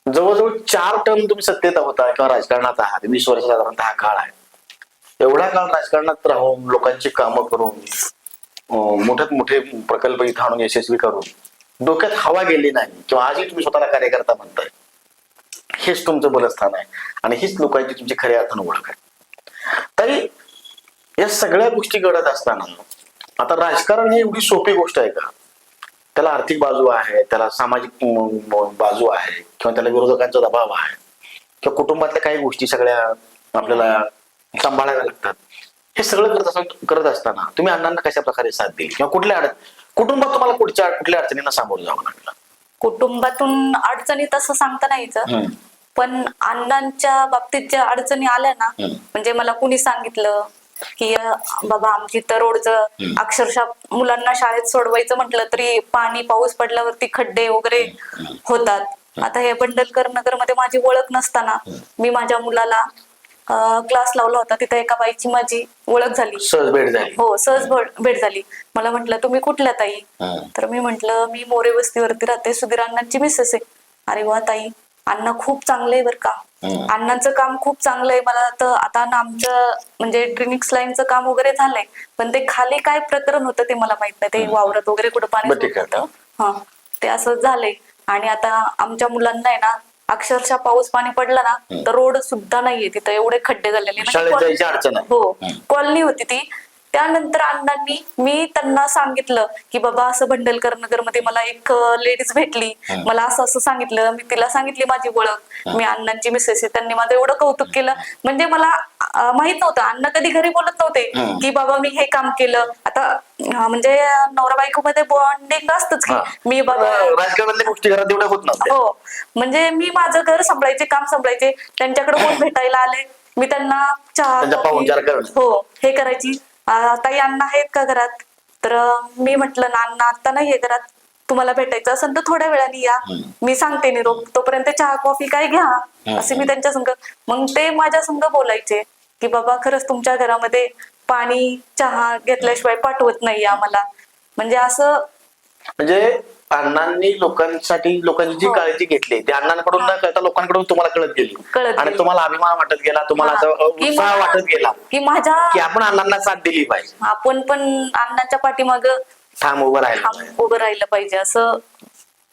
जवळजवळ 4 टर्म तुम्ही सत्तेत होता किंवा राजकारणात आहात. 20 वर्ष साधारणतः हा काळ आहे. एवढा काळ राजकारणात राहून, लोकांची कामं करून, मोठ्यात मोठे प्रकल्प इथं आणून यशस्वी करून डोक्यात हवा गेली नाही किंवा आजही तुम्ही स्वतःला कार्यकर्ता म्हणताय, हेच तुमचं बलस्थान आहे आणि हीच लोकांची तुमची खऱ्या अर्थानं ओळख आहे. तरी या सगळ्या गोष्टी घडत असताना आता राजकारण ही एवढी सोपी गोष्ट आहे का? त्याला आर्थिक बाजू आहे, त्याला सामाजिक बाजू आहे किंवा त्याला विरोधकांचा दबाव आहे किंवा कुटुंबातल्या काही गोष्टी सगळ्या आपल्याला सांभाळाव्या लागतात. हे सगळं करत असताना तुम्ही अण्णांना कशा प्रकारे साथ दिली किंवा कुटुंबात तुम्हाला कुठल्या अडचणींना सामोरं जावं लागलं? कुटुंबातून अडचणी तसं सांगता नाही यायचं, पण अण्णांच्या बाबतीत ज्या अडचणी आल्या ना, म्हणजे मला कुणी सांगितलं की बाबा आमची तर रोडचं अक्षरशः मुलांना शाळेत सोडवायचं म्हटलं तरी पाणी पाऊस पडल्यावरती खड्डे वगैरे होतात. आता हे बंडलकर नगर मध्ये माझी ओळख नसताना मी माझ्या मुलाला क्लास लावला होता. तिथे एका बाईची माझी ओळख झाली, सहज भेट झाली. हो, सहज भेट झाली. मला म्हटलं तुम्ही कुठल्या ताई? तर मी म्हंटल मी मोरे वस्तीवरती राहते, सुधीर अण्णांची मिसेस आहे. अरे वा ताई, अण्णा खूप चांगले आहे बरं का, अण्णांचं काम खूप चांगलं आहे. मला तर आता आमचं म्हणजे ड्रिनिक्स लाईनचं काम वगैरे झालंय, पण ते खाली काय प्रकरण होतं ते मला माहित नाही. ते वावरत वगैरे कुठं पाणी होतं, हा, ते असं झालंय. आणि आता आमच्या मुलांना आहे ना, अक्षरशः पाऊस पाणी पडला ना तर रोड सुद्धा नाहीये तिथं, एवढे खड्डे झालेले. हो, कॉलनी होती ती. त्यानंतर अण्णांनी, मी त्यांना सांगितलं की बाबा असं भंडलकर नगर मध्ये मला एक लेडीज भेटली, मला असं असं सांगितलं. मी तिला सांगितली माझी ओळख, मी अण्णांची मिसेस आहे. त्यांनी माझं एवढं कौतुक केलं, म्हणजे मला माहित नव्हतं. अण्णा कधी घरी बोलत नव्हते की बाबा मी हे काम केलं. आता म्हणजे नवरा बायको मध्ये बॉन्डिंग असतच की मी बाबा राजकारणातल्या गोष्टी घरात एवढ्या होत नव्हत्या. हो, म्हणजे मी माझं घर सांभाळायचे, काम सांभाळायचे. त्यांच्याकडे कोण भेटायला आले मी त्यांना चहा, हो, हे करायची. ताई अण्णा आहेत का घरात? तर मी म्हटलं ना अण्णा आता नाहीये घरात, तुम्हाला भेटायचं असेल तर थोड्या वेळाने या, मी सांगते निरोप, तोपर्यंत चहा कॉफी काय घ्या, असे मी त्यांच्या संग. मग ते माझ्या संग बोलायचे की बाबा खरंच तुमच्या घरामध्ये पाणी चहा घेतल्याशिवाय पाठवत नाही आम्हाला. म्हणजे असं, म्हणजे अण्णांनी लोकांची जी काळजी घेतली ती अण्णांकडून न कळता लोकांकडून तुम्हाला कळत गेली आणि तुम्हाला अभिमान वाटत गेला, तुम्हाला असं उत्साह वाटत गेला की माझ्या की आपण अण्णांना साथ दिली पाहिजे. आपण पण अण्णांच्या पाठीमाग ठाम उभं राहिलं उभं राहिलं पाहिजे असं.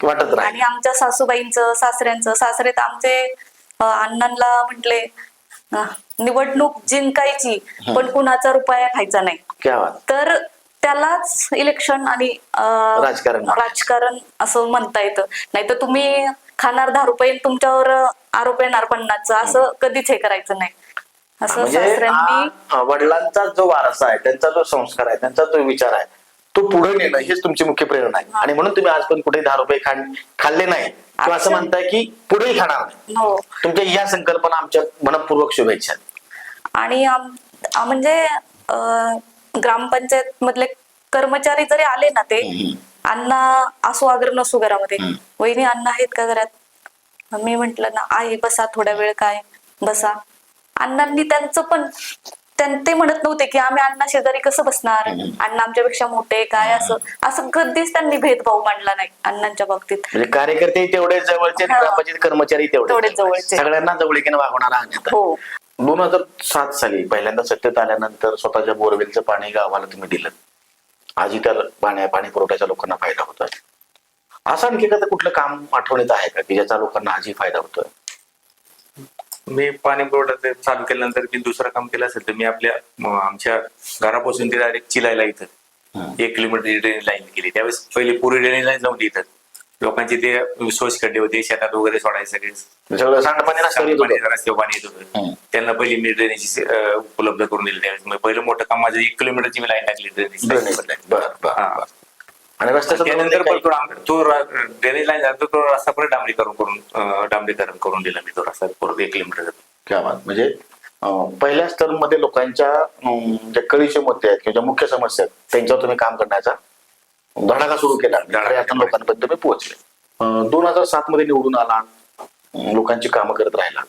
वाटत राहील. आणि आमच्या सासूबाईंचं, सासऱ्यांचं, सासरे तर आमचे अण्णांना म्हटले निवडणूक जिंकायची पण कुणाचा रुपया खायचा नाही, क्या बात. तर त्यालाच इलेक्शन आणि राजकारण असं म्हणता येतं. नाही तर तुम्ही खाणार 10 रुपये तुमच्यावर आरोप येणार 50चा, असं कधीच हे करायचं नाही असं म्हणजे सासऱ्यांनी. वडिलांचा जो वारसा आहे, त्यांचा जो संस्कार आहे, त्यांचा जो विचार आहे, तो पुढे नेणं हेच तुमची मुख्य प्रेरणा आहे. आणि म्हणून तुम्ही आज पण कुठे 10 रुपये खाल्ले नाही किंवा असं म्हणताय की पुढेही खाणार नाही. हो. तुमच्या या संकल्पना आमच्या मनपूर्वक शुभेच्छा. आणि म्हणजे ग्रामपंचायत मधले कर्मचारी जरी आले ना, ते अण्णा असो अगर नसो घरामध्ये, वहिनी अण्णा आहेत का घरात, मी म्हंटल ना आहे, बसा थोड्या वेळ, काय बसा. अण्णांनी त्यांचं पण ते म्हणत नव्हते की आम्ही अण्णा शेजारी कसं बसणार, अण्णा आमच्यापेक्षा मोठे काय, असं कधीच त्यांनी भेदभाव मांडला नाही अण्णांच्या बाबतीत. म्हणजे कार्यकर्ते तेवढे जवळचे, ग्रामपंचायत कर्मचारी तेवढे जवळचे, सगळ्यांना जवळीकीने वागवणारा. हो. 2007 साली पहिल्यांदा सत्तेत आल्यानंतर स्वतःच्या बोरवेलचं पाणी गावाला तुम्ही दिलं. आजही त्या पाणी पुरवठ्याच्या लोकांना फायदा होतोय. असं आणखी एखादं कुठलं काम आठवणीत आहे का की ज्याचा लोकांना आजही फायदा होतोय? मी पाणी पुरवठा चालू केल्यानंतर मी दुसरं काम केलं असेल तर मी आमच्या घरापासून ते डायरेक्ट चिलायला इथं 1 किलोमीटर ड्रेनेज लाईन केली. त्यावेळेस पहिली पुरी ड्रेनेज लाईन नव्हती इथं. लोकांचे ते शोष खड्डे होते, शेतात वगैरे सोडायचे सगळे, सगळं सांडपाणी रस्त्यावर पाणी येत होतं. त्यांना पहिली मी ड्रेनेज उपलब्ध करून दिली. त्यावेळेस पहिलं मोठं काम माझं 1 किलोमीटरची मी लाईन टाकली ड्रेनेज. आणि रस्त्याचं त्यानंतर तो ड्रेनेज लाईन झाला तो रस्ता परत डांबरीकरण करून दिला मी, तो रस्ता परत 1 किलोमीटर. क्या बात. म्हणजे पहिल्या स्तरमध्ये लोकांच्या ज्या कळीचे मुद्दे आहेत किंवा ज्या मुख्य समस्या आहेत त्यांच्यावर तुम्ही काम करण्याचा धडाका सुरू केला, लोकांपर्यंत तुम्ही पोहोचले. 2007 मध्ये निवडून आला, लोकांची कामं करत राहिला.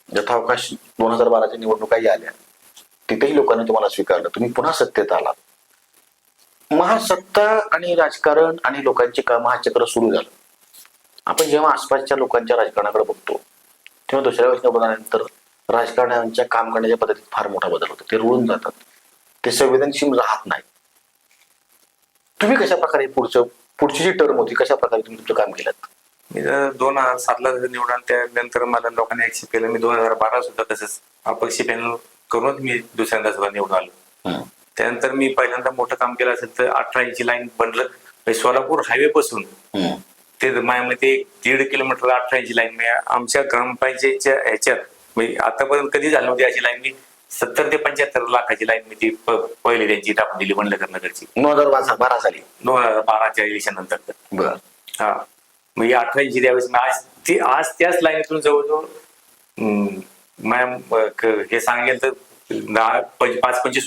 यथावकाश 2012च्या निवडणुकाही आल्या, तिथेही लोकांनी तुम्हाला स्वीकारलं, तुम्ही पुन्हा सत्तेत आला. महासत्ता आणि राजकारण आणि लोकांची कामं हा चक्र सुरू झालं. आपण जेव्हा आसपासच्या लोकांच्या राजकारणाकडे बघतो तेव्हा दुसऱ्या वेळेस निवडून आल्यानंतर राजकारण्यांच्या काम करण्याच्या पद्धतीत फार मोठा बदल होतो. ते रुळून जातात, ते संवेदनशील राहत नाही. तुम्ही कशा प्रकारे पुढची जी टर्म होती कशा प्रकारे तुम्ही तुमचं काम केलं? मी 2007ला निवडून त्यानंतर मला लोकांनी ऍक्सेप्ट केलं. मी 2012 सुद्धा तसंच अपक्ष पॅनल करूनच मी दुसऱ्यांदा सुद्धा निवडून आलो. त्यानंतर मी पहिल्यांदा मोठं काम केलं असेल तर 18 इंची लाईन बनलं सोलापूर हायवे पासून ते माझ्यामध्ये 1.5 किलोमीटर 18 इंची लाईन. आमच्या ग्रामपंचायतच्या ह्याच्यात आतापर्यंत कधी झाली नव्हती अशी लाईन. मी 70 ते 75 लाखाची लाईन मी ती पहिली त्यांची टाकून दिली वंडलकर नगरची 2012 साली, 2012च्या इलेक्शन नंतर. हा, मग 18 इंची त्यावेळेस आज त्याच लाईनीतून जवळजवळ हे सांगेल तर 5-25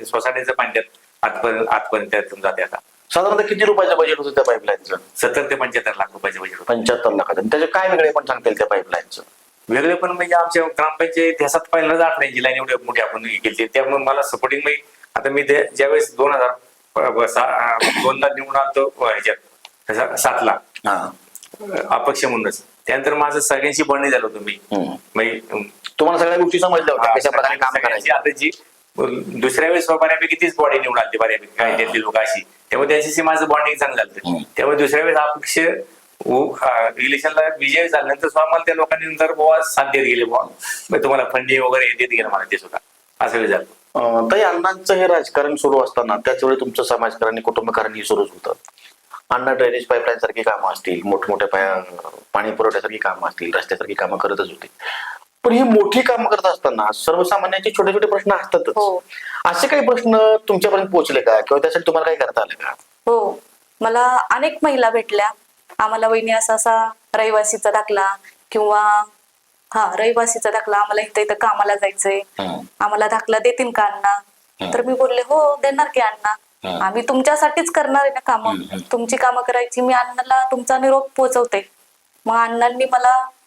सोसायटीचं पाणी आजपर्यंत त्यातून जाते. आता साधारणतः किती रुपयाचं बजेट होतं त्या पाईपलाईनचं? 70 ते 75 लाख रुपयाचं बजेट होतं. 75 लाखाचं. त्याचे काय वेगळे पण सांगता येईल त्या पाईपलाईनचं? वेगळे पण म्हणजे आमच्या ग्रामपंचायत इतिहासात पहिल्यांदाच 18 इंची लाईन एवढी मोठी आपण केली. त्यामुळे मला सपोर्टिंग आता मी ज्यावेळेस 2002ला निवडून आलो ह्याच्यात 7ला अपक्ष म्हणूनच. त्यानंतर माझं सगळ्यांशी बंड झालं होतं मी. तुम्हाला सगळ्या गोष्टी समजल्या होत्या कशा प्रकारे काम करायची. आता जी दुसऱ्या वेळेस बऱ्यापैकी तीच बॉडी निवडून आली बऱ्यापैकी काही त्यातली लोक अशी, त्यामुळे त्यांच्याशी माझं बॉन्डिंग चांगलं झालं. त्यामुळे दुसऱ्या वेळेस अपक्ष इलेक्शनला विजय झाल्यानंतर सुद्धा मला त्या लोकांनी नंतर बुवा साथ देत गेले, बुवा तुम्हाला फंडिंग वगैरे देत गेलं मला ते सुद्धा असं वेळ झालं. ताई, अण्णांचं हे राजकारण सुरू असताना त्याच वेळी तुमचं समाजकारण कुटुंबकारण ही सुरूच होतं. अण्णा ड्रेनेज पाईपलाईन सारखी कामं असतील, मोठमोठ्या पाणी पुरवठ्यासारखी कामं असतील, रस्त्यासारखी कामं करतच होती. पण ही मोठी कामं करत असताना सर्वसामान्यांचे छोटे छोटे प्रश्न असतातच. असे काही प्रश्न तुमच्यापर्यंत पोहोचले का किंवा त्यासाठी तुम्हाला काही करता आलं का? हो, मला अनेक महिला भेटल्या. आम्हाला वहिनी असा रहिवासीचा दाखला किंवा रहिवासीचा दाखला, आम्हाला इथं कामाला जायचंय, आम्हाला दाखला देतील का अण्णा? तर मी बोलले हो देणार की अण्णा, आम्ही तुमच्यासाठीच करणार आहे ना कामं, तुमची कामं करायची. मी अण्णाला तुमचा निरोप पोहोचवते. मग अण्णांनी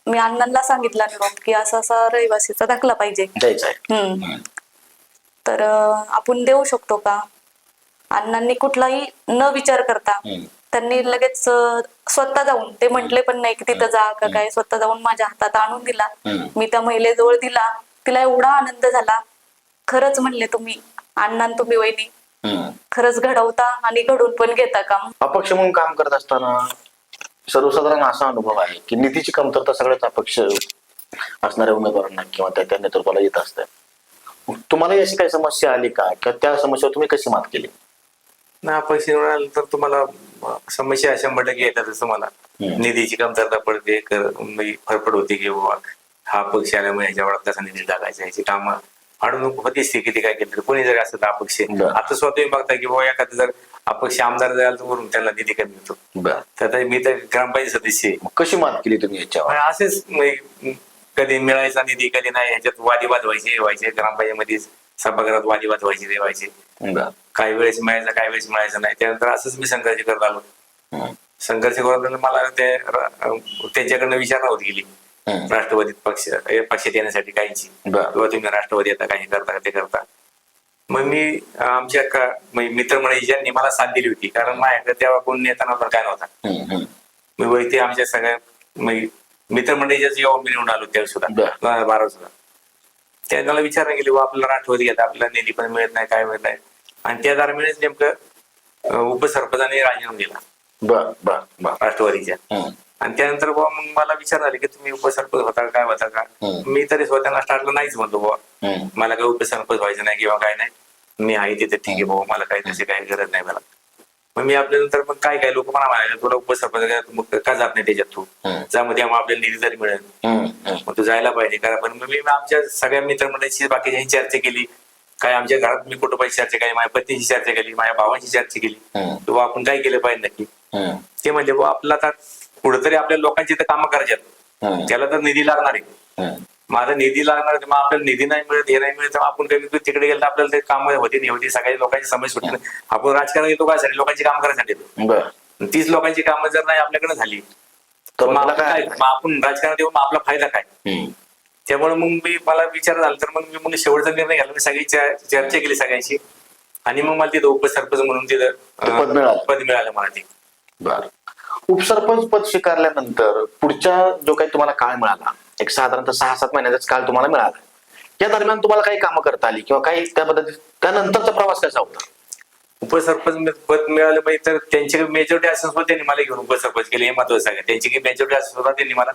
मी अण्णांना सांगितलं निरोप की असा रहिवासीचा दाखला पाहिजे, तर आपण देऊ शकतो का? अण्णांनी कुठलाही न विचार करता त्यांनी लगेच स्वतः जाऊन, ते म्हटले पण नाही की तिथं जा का काय, स्वतः जाऊन माझ्या हातात आणून दिला. मी त्या महिलेजवळ दिला. तिला एवढा आनंद झाला. खरंच म्हणले तुम्ही अण्णा तुम्ही वहिनी खरंच घडवता आणि घडून पण घेता काम. अपक्ष म्हणून काम करत असताना सर्वसाधारण असा अनुभव आहे की निधीची कमतरता सगळ्याच अपक्ष असणाऱ्या उमेदवारांना किंवा त्या नेतृत्वाला येत असते. तुम्हाला अशी काही समस्या आली का किंवा त्या समस्यावर तुम्ही कशी मात केली? ना अपक्ष निवडाल तर तुम्हाला समस्या 100% येतात. जसं मला निधीची कमतरता पडते, फरफड होते की बाबा हा पक्ष आल्यामुळे ह्याच्या वेळात कसा निधी टाकायचा, ह्याची कामं अडवणूक होतीच ती किती काय केलं तर. कोणी जरी असत अपक्ष आता स्वतः तुम्ही बघता की बाबा एखादं जर अपक्ष आमदार जायला तर वरून त्याला निधी कमी मिळतो. तर मी तर ग्रामपंचायत सदस्य आहे. कशी मात केली तुम्ही याच्यावर? असेच कधी मिळायचा निधी कधी नाही, ह्याच्यात वादिवाद व्हायचे ग्रामपंचायतीमध्ये, सभागृहात वादिवाद व्हायचे. काही वेळेस मिळायचा काही वेळेस मिळायचं नाही. त्यानंतर असंच मी संघर्ष करत आलो. संघर्ष करत मला त्यांच्याकडनं विचारणा होत गेली राष्ट्रवादीत पक्षात येण्यासाठी काहींची, किंवा तुम्ही राष्ट्रवादी येता काही करता ते करता. मग मी आमच्या मित्रमंडळी ज्यांनी मला साथ दिली होती, कारण माझ्याकडे तेव्हा कोण नेता नव्हता काय नव्हता. मी वैते आमच्या सगळ्या मित्रमंडळीच्या जेव्हा मी निवडून आलो त्यावेळी सुद्धा 2012 सुद्धा त्यांना विचारणा केली, आपल्याला राष्ट्रवादी घेता, आपल्याला निधी पण मिळत नाही काय मिळत नाही. आणि त्या दरम्यानच नेमकं उपसरपंचाने राजीनामा दिला राष्ट्रवादीच्या. आणि त्यानंतर मग मला विचार झाले की तुम्ही उपसरपंच होता काय होता का. मी तरी स्वतःला स्टार्टला नाहीच म्हणतो बाबा, मला काही उपसरपंच व्हायचं नाही किंवा काय नाही, मी आहे तिथे ठीक आहे बाबा, मला काही त्याची काही गरज नाही मला. मग मी आपल्यानंतर मग काय लोक मला म्हणाले तुला उपसरपंच का जात नाही त्याच्यात, तू ज्यामध्ये आपल्याला निधी तरी मिळेल मग तू जायला पाहिजे. कारण पण मी आमच्या सगळ्या मित्रमंडळीची बाकीच्यांची चर्चा केली, काय आमच्या घरात मी कुटुंबाची चर्चा केली, माझ्या पत्नीची चर्चा केली, माझ्या भावांची चर्चा केली, किंवा आपण काय केलं पाहिजे नक्की. ते म्हणजे बाबा आपला आता कुठेतरी आपल्या लोकांची तर कामं करायच्यात, त्याला तर निधी लागणार आहे. माझा निधी लागणार, मग आपल्याला निधी नाही मिळत हे नाही मिळत, आपण कमी तिकडे गेलं तर आपल्याला ते कामं होती नाही होती, सगळ्या लोकांची समस्या सुटली. आपण राजकारण येतो काय साठी, लोकांची कामं करायसाठी येतो. तीच लोकांची कामं जर नाही आपल्याकडे झाली तर मग आपण राजकारणात येऊन आपला फायदा काय. त्यामुळे मग मला विचार झाला, तर मग मी शेवटचा निर्णय घ्यायला, मी सगळी चर्चा केली सगळ्यांशी, आणि मग मला तिथं उपसरपंच म्हणून तिथं पद मिळालं मला ते. बरं. उपसरपंच पद स्वीकारल्यानंतर पुढच्या जो काही तुम्हाला काळ मिळाला, एक साधारणतः 6-7 महिन्याचाच काळ तुम्हाला मिळाला, या दरम्यान तुम्हाला काही कामं करता आली किंवा काही त्या पद्धतीत त्यानंतरचा प्रवास कसा होता? उपसरपंच पद मिळालं पाहिजे तर त्यांच्याकडे मेजॉरिटी असून सुद्धा त्यांनी मला घेऊन उपसरपंच केले, हे महत्वाचं आहे. त्यांची काही मेजॉरिटी असून सुद्धा त्यांनी मला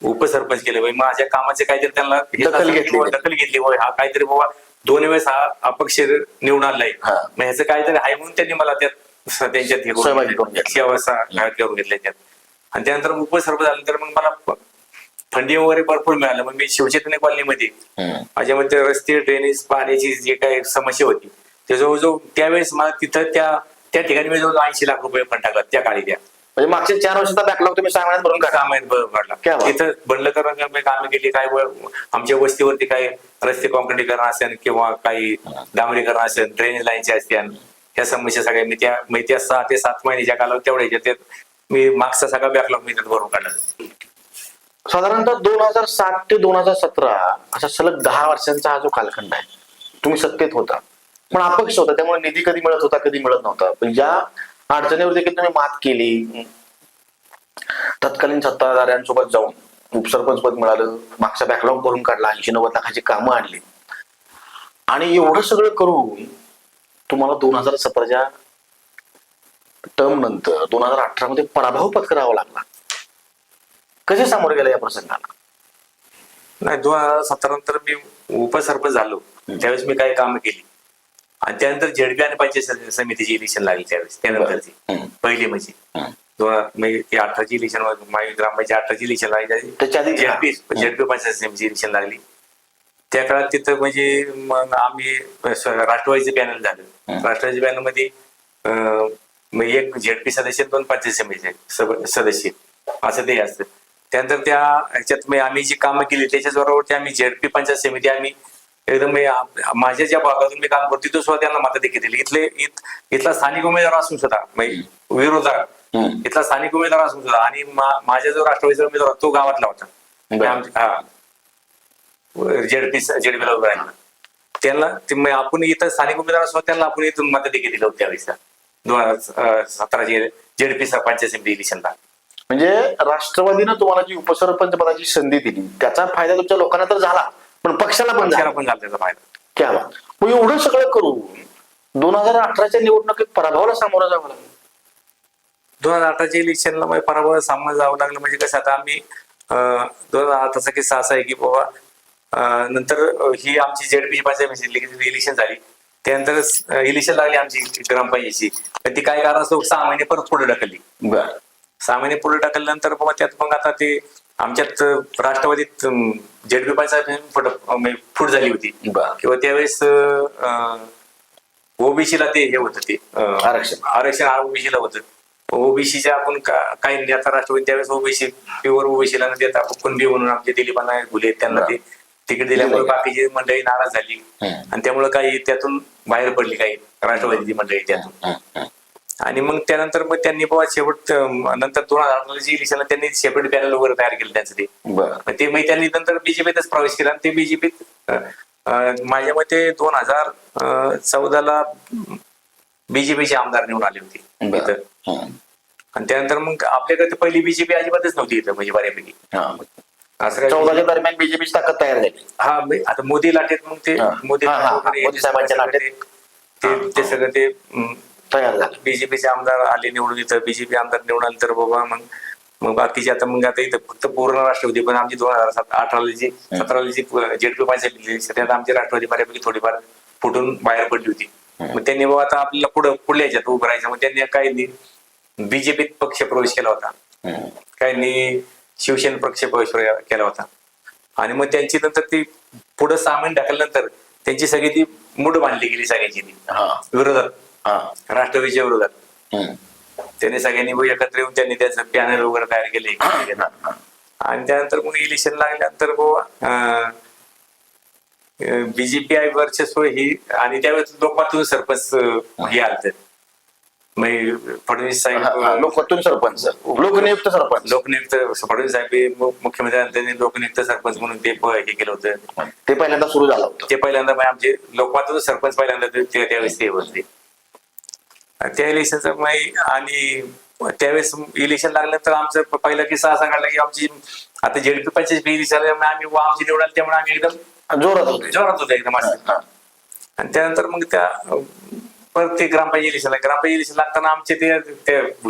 उपसरपंच केले पाहिजे. माझ्या कामाचे काहीतरी त्यांना दखल घेतली, हा काहीतरी बाबा 2 वेळेस हा अपक्ष निवडून आलाय, मग ह्याचं काहीतरी आहे म्हणून त्यांनी मला त्यांच्यात करून घेतल्या त्यात. आणि त्यानंतर उपसरपंच झालं तर मग मला फंडिंग वगैरे भरपूर मिळालं. मग मी शिवचैतन्य कॉलनीमध्ये माझ्यामध्ये रस्ते, ड्रेनेज, पाण्याची जे काही समस्या होती ते जवळजवळ त्यावेळेस मला तिथं त्या ठिकाणी मी जवळ 80 लाख रुपये फंड टाकला त्या काळी. त्या म्हणजे मागच्या 4 वर्षाचा बॅकलॉग तुम्ही 6 महिन्यात भरून 6 महिन्यात भरला. तिथं बंद करून कामं केली, काय आमच्या वस्तीवरती काय रस्ते कॉन्क्रिटीकरण असेल किंवा काही डांबरीकरण असेल, ड्रेनेज लाईनचे असतील, ह्या समस्या सगळ्या मी त्या 6 ते 7 महिन्याच्या कालावधीत तेवढ्या त्यात मी मागचा सगळा बॅकलॉग मी त्यात भरून काढला. साधारणतः 2007 ते 2017 असा सलग 10 वर्षांचा हा जो कालखंड आहे, तुम्ही सत्तेत होता पण अपक्ष होता, त्यामुळे निधी कधी मिळत होता कधी मिळत नव्हता. पण ज्या अडचणीवर देखील तुम्ही मात केली, तत्कालीन सत्ताधाऱ्यांसोबत जाऊन उपसरपंच पद मिळालं, मागचा बॅकलॉग भरून काढला, 80-90 लाखाची कामं आणली, आणि एवढं सगळं करून तुम्हाला 2017च्या टर्म नंतर 2018 मध्ये पराभव पत्करावा लागला. कसे सामोरे गेला या प्रसंगाला? नाही, 2017 नंतर मी उपसरपंच झालो त्यावेळेस मी काही कामं केली, आणि त्यानंतर झेडपी आणि पंचायत समितीची इलेक्शन लागली त्यावेळेस. त्यानंतरची पहिली म्हणजे 18ची इलेक्शन, ग्रामपंचायत 18ची इलेक्शन लागली, त्याच्या आधी झेडपी पंचायत समितीची इलेक्शन लागली. त्या काळात तिथं म्हणजे मग आम्ही राष्ट्रवादीचे पॅनल झालं. राष्ट्रवादी पॅनल मध्ये एक झेडपी सदस्य, 2 पंचायत समितीचे सदस्य असं ते असतं. त्यानंतर त्या ह्याच्यात आम्ही जी कामं केली त्याच्याबरोबर आम्ही झेडपी पंचायत समिती आम्ही एकदम माझ्या ज्या भागातून मी काम करतो तिथं सुद्धा त्यांना मतं देखील दिली. इथला स्थानिक उमेदवार असून सुद्धा विरोधात इथला स्थानिक उमेदवार असून सुद्धा, आणि माझ्या जो राष्ट्रवादीचा उमेदवार तो गावातला होता, झेडपीला उभं राहिला, त्यांना आपण इथं स्थानिक उमेदवार असतो त्यांना आपण इथून मतं देखील दिलं होतं त्यावेळेस 2017ची झेडपी पंचायत समिती इलेक्शनला. म्हणजे राष्ट्रवादीनं तुम्हाला जी उपसरपंच पदाची संधी दिली त्याचा फायदा तुमच्या लोकांना तर झाला, पण पक्षाला पण झाला त्याचा फायदा. क्या बात. मग एवढं सगळं करून 2018च्या निवडणुकीत पराभवाला सामोरं जावं लागलं. 2018च्या इलेक्शनला म्हणजे पराभव सामोरं जावं लागलं म्हणजे कसं आता आम्ही 2018चा किस्सा असा आहे की बाबा नंतर ही आमची जेडपीची पंचायत इलेक्शन झाली. त्यानंतर इलेक्शन लागली आमची ग्रामपंचायतीची, तर ती काय कारण असतो 6 महिने परत पुढे ढकलली. बर 6 महिने पुढे ढकलल्यानंतर बाबा त्यात मग आता ते आमच्यात राष्ट्रवादीत जेडपी पंचायत फूट झाली होती बर किंवा त्यावेळेस ओबीसीला ते हे होतं ते आरक्षण ओबीसीला होतं. ओबीसीच्या आपण काही नेता राष्ट्रवादी त्यावेळेस ओबीसी प्युअर ओबीसीला न देता कुणबी म्हणून आमचे दिलीपाना घुले त्यांना ते तिकीट दिल्यामुळे बाकीची मंडळी नाराज झाली आणि त्यामुळे काही त्यातून बाहेर पडली काही राष्ट्रवादीची मंडळी त्यातून. आणि मग त्यानंतर मग त्यांनी बाबा शेवट नंतर 2018ची इलेक्शनला त्यांनी सेपरेट पॅनल वगैरे तयार केलं त्यांचं ते. ते मग त्यांनी नंतर बीजेपीतच प्रवेश केला आणि ते बीजेपीत माझ्या मते 2014ला बीजेपीचे आमदार निवडून आले होते इथं. आणि त्यानंतर मग आपल्याकडे पहिली बीजेपी अजिबातच नव्हती इथं म्हणजे बऱ्यापैकी. असं काय 14च्या दरम्यान बीजेपीची ताकद तयार झाली. हा आता मोदी लाटेत मग ते मोदी साहेबांच्या लाटेत ते सगळं ते तयार झालं. बीजेपीचे आमदार आले निवडून इथं. बीजेपी आमदार निवडून आले तर बाबा मग बाकीचे आता इथं फक्त पूर्ण राष्ट्रवादी पण आमची 2018ला जी 17ला जी जेडपी पंचायत त्यात आमची राष्ट्रवादी बऱ्यापैकी थोडीफार फुटून बाहेर पडली होती. मग त्यांनी बाबा आता आपल्याला पुढल्या ह्याच्यात उभं राहायचं. मग त्यांनी काही बीजेपीत पक्ष प्रवेश केला होता, काही शिवसेना पक्ष प्रवेश केला होता. आणि मग त्यांची नंतर ती पुढे 6 महिने ढकलल्यानंतर त्यांची सगळी ती मुठ बांधली गेली सगळ्यांची विरोधात, राष्ट्रवादीच्या विरोधात. त्यांनी सगळ्यांनी एकत्र येऊन त्यांनी त्याचं पॅनल वगैरे तयार केले. आणि त्यानंतर मग इलेक्शन लागल्यानंतर बीजेपी आय वर्चस्व ही आणि त्यावेळेस लोकमतून सरपंच हे आलत फडणवीस साहेब लोकमतून सरपंच लोकनियुक्त फडणवीस साहेब मुख्यमंत्री लोकनियुक्त सरपंच म्हणून ते हे केलं होतं. ते पहिल्यांदा सुरू झालं होतं. ते पहिल्यांदा आमचे लोकमतून सरपंच पहिल्यांदा त्यावेळेस ते होते त्या इलेक्शनचं. आणि त्यावेळेस इलेक्शन लागल्यानंतर आमचं पहिला किस्सा असा काढला की आमची आता जेडपी पंचायत आम्ही आमची निवड आली त्यामुळे आम्ही एकदम जोरात होतो एकदम असं. आणि त्यानंतर मग त्या परत ते ग्रामपंचायत इलेक्शन लागताना आमचे ते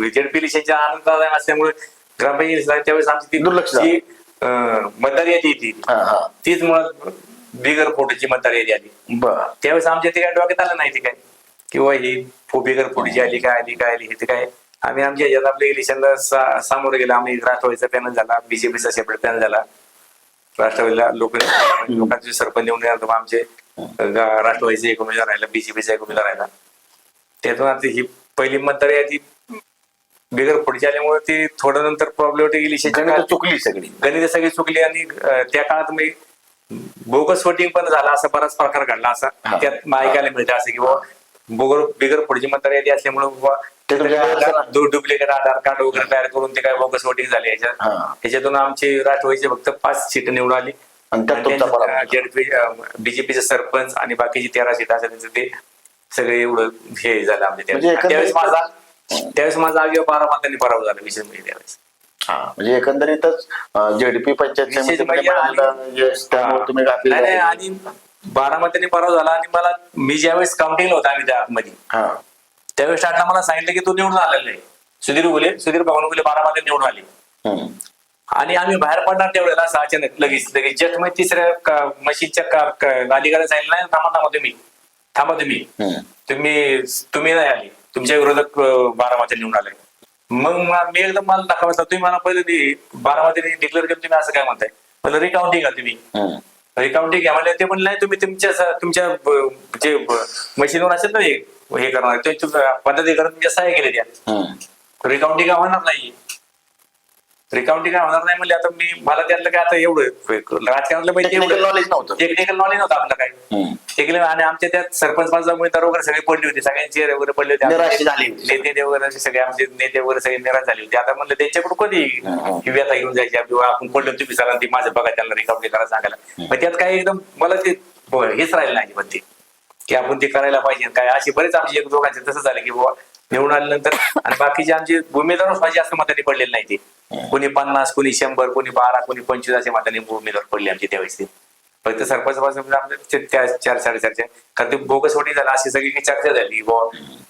जेडपी इलेक्शनच्या आनंद असल्यामुळे ग्रामपंचायत इलेक्शन त्यावेळेस आमची ती दुर्लक्ष मतदार यादी येते तीच मुळात बिगर फोटोची मतदार यादी आली. त्यावेळेस आमच्या ते काय डोक्यात आलं नाही ते काय किंवा ही बिगर फोटोची आली काय हे ते काय. आम्ही आमच्या ह्याच्यात आपल्या इलेक्शनला सामोरे गेलो. आम्ही राष्ट्रवादीचा पॅनल झाला, बीजेपीचा सेपरेट पॅनल झाला, राष्ट्रवादीला लोकांचे सरपंच निवडून आमचे राष्ट्रवादीचे एक उमेदवार राहिला, बीजेपीचा एक उमेदवार राहिला. त्यातून आता ही पहिली मतदार यादी बिगर फोटोची आल्यामुळे ती थोडं नंतर प्रॉब्लेम इलेक्शन चुकली सगळी चुकली. आणि त्या काळात मी बोगस वोटिंग पण झाला असा बराच प्रकार घडला असा त्यात ऐकायला मिळतं असं की बाबा बिगर फोटोची मतदार यादी असल्यामुळे डुप्लिकेट आधार कार्ड वगैरे तयार करून ते काय बोगस वोटिंग झाले. ह्याच्यातून आमची राष्ट्रवादीचे फक्त 5 सीट निवडून आली. बीजेपीचे सरपंच आणि बाकीची 13 सीट असेल त्यांचं ते सगळे एवढं हे झालं आमच्या त्यावेळेस माझा आगे 12 मतांनी पराभव झाला विषय त्यावेळेस. म्हणजे एकंदरीतच जेडपी पंचायत आणि 12 मतांनी पराभव झाला. आणि मला मी ज्यावेळेस काउंटिंगला होता आम्ही त्यामध्ये त्यावेळेस स्टार्टला मला सांगितलं की तू निवडून आलेला आहे. सुधीर भाऊ गुले 12 मतांनी निवडून आले. आणि आम्ही बाहेर पडणार त्यावेळेला असं अचानक लगेच जस्ट मग तिसऱ्या मशीनच्या अधिकाऱ्याला सांगितलं नाही थांबा तुम्ही नाही आली, तुमच्या विरोधात 12 मते निवडून आले. मग मी एकदम मला दाखवा तुम्ही मला पहिले 12 मते डिक्लेअर केलं, तुम्ही असं काय म्हणताय. मला रिकाउंटिंग का तुम्ही रिकाउंटिंग घ्या म्हणले. ते म्हणले नाही तुम्ही तुमच्या जे मशीनवर असेल ना हे करणार पदाधिकारी तुमच्या सहाय्य केले त्या रिकाउंटिंग होणार नाही. रिकाउंटिंग होणार नाही म्हणजे आता मला त्यातलं काय आता एवढं राजकारणातलं टेक्निकल नॉलेज नव्हतं आपलं काय. आणि आमच्या त्यात सरपंच माझा उमेदवार वगैरे सगळे पडले होते, सगळ्यांचे वगैरे पडले होते, नेते वगैरे सगळे आमचे नेते वगैरे सगळे निराश झाले होते. आता म्हणलं त्यांच्याकडून कधी ही व्यथा घेऊन जायची किंवा आपण पडलो तुम्ही सगळ्यांना ती माझं बघा त्यांना रिकाउंटिंग करायला सांगायला. मग त्यात काही एकदम मला ते हेच राहिलं नाही पण ते की आपण ते करायला पाहिजे काय. असे बरेच आमचे एक दोघांचे तसं झालं की बाबा निवडून आल्यानंतर आणि बाकीचे आमचे उमेदवार माझे जास्त मतांनी पडलेले नाही ते कोणी 50 कोणी 100 कोणी 12 कोणी 25 असे मतांनी उमेदवार पडले आमचे त्यावेळेस. फक्त सरपंच आमच्या त्या 4-4.5 कारण ते बोगस वोटिंग झालं अशी सगळी काही चर्चा झाली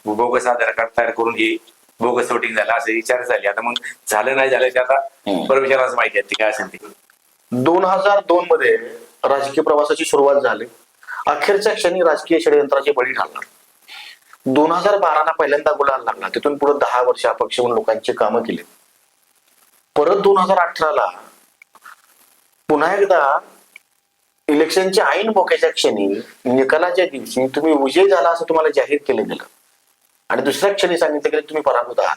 बोगस आधार कार्ड तयार करून ही बोगस वोटिंग झालं असं ही चर्चा झाली. आता मग झालं नाही झालं ते आता परमेश्वरालाच माहिती आहे ते काय असेल ते. 2002 मध्ये राजकीय प्रवासाची सुरुवात झाली. अखेरच्या क्षणी राजकीय षडयंत्राचे बळी ठरणार. 2012 पहिल्यांदा गुलाल लागला. तिथून पुढे 10 वर्ष अपक्ष म्हणून लोकांची कामं केली. परत 2018 पुन्हा एकदा इलेक्शनच्या ऐन मोक्याच्या क्षणी निकालाच्या दिवशी तुम्ही विजय झाला असं तुम्हाला जाहीर केलं गेलं आणि दुसऱ्या क्षणी सांगितलं गेलं तुम्ही पराभूत आहात.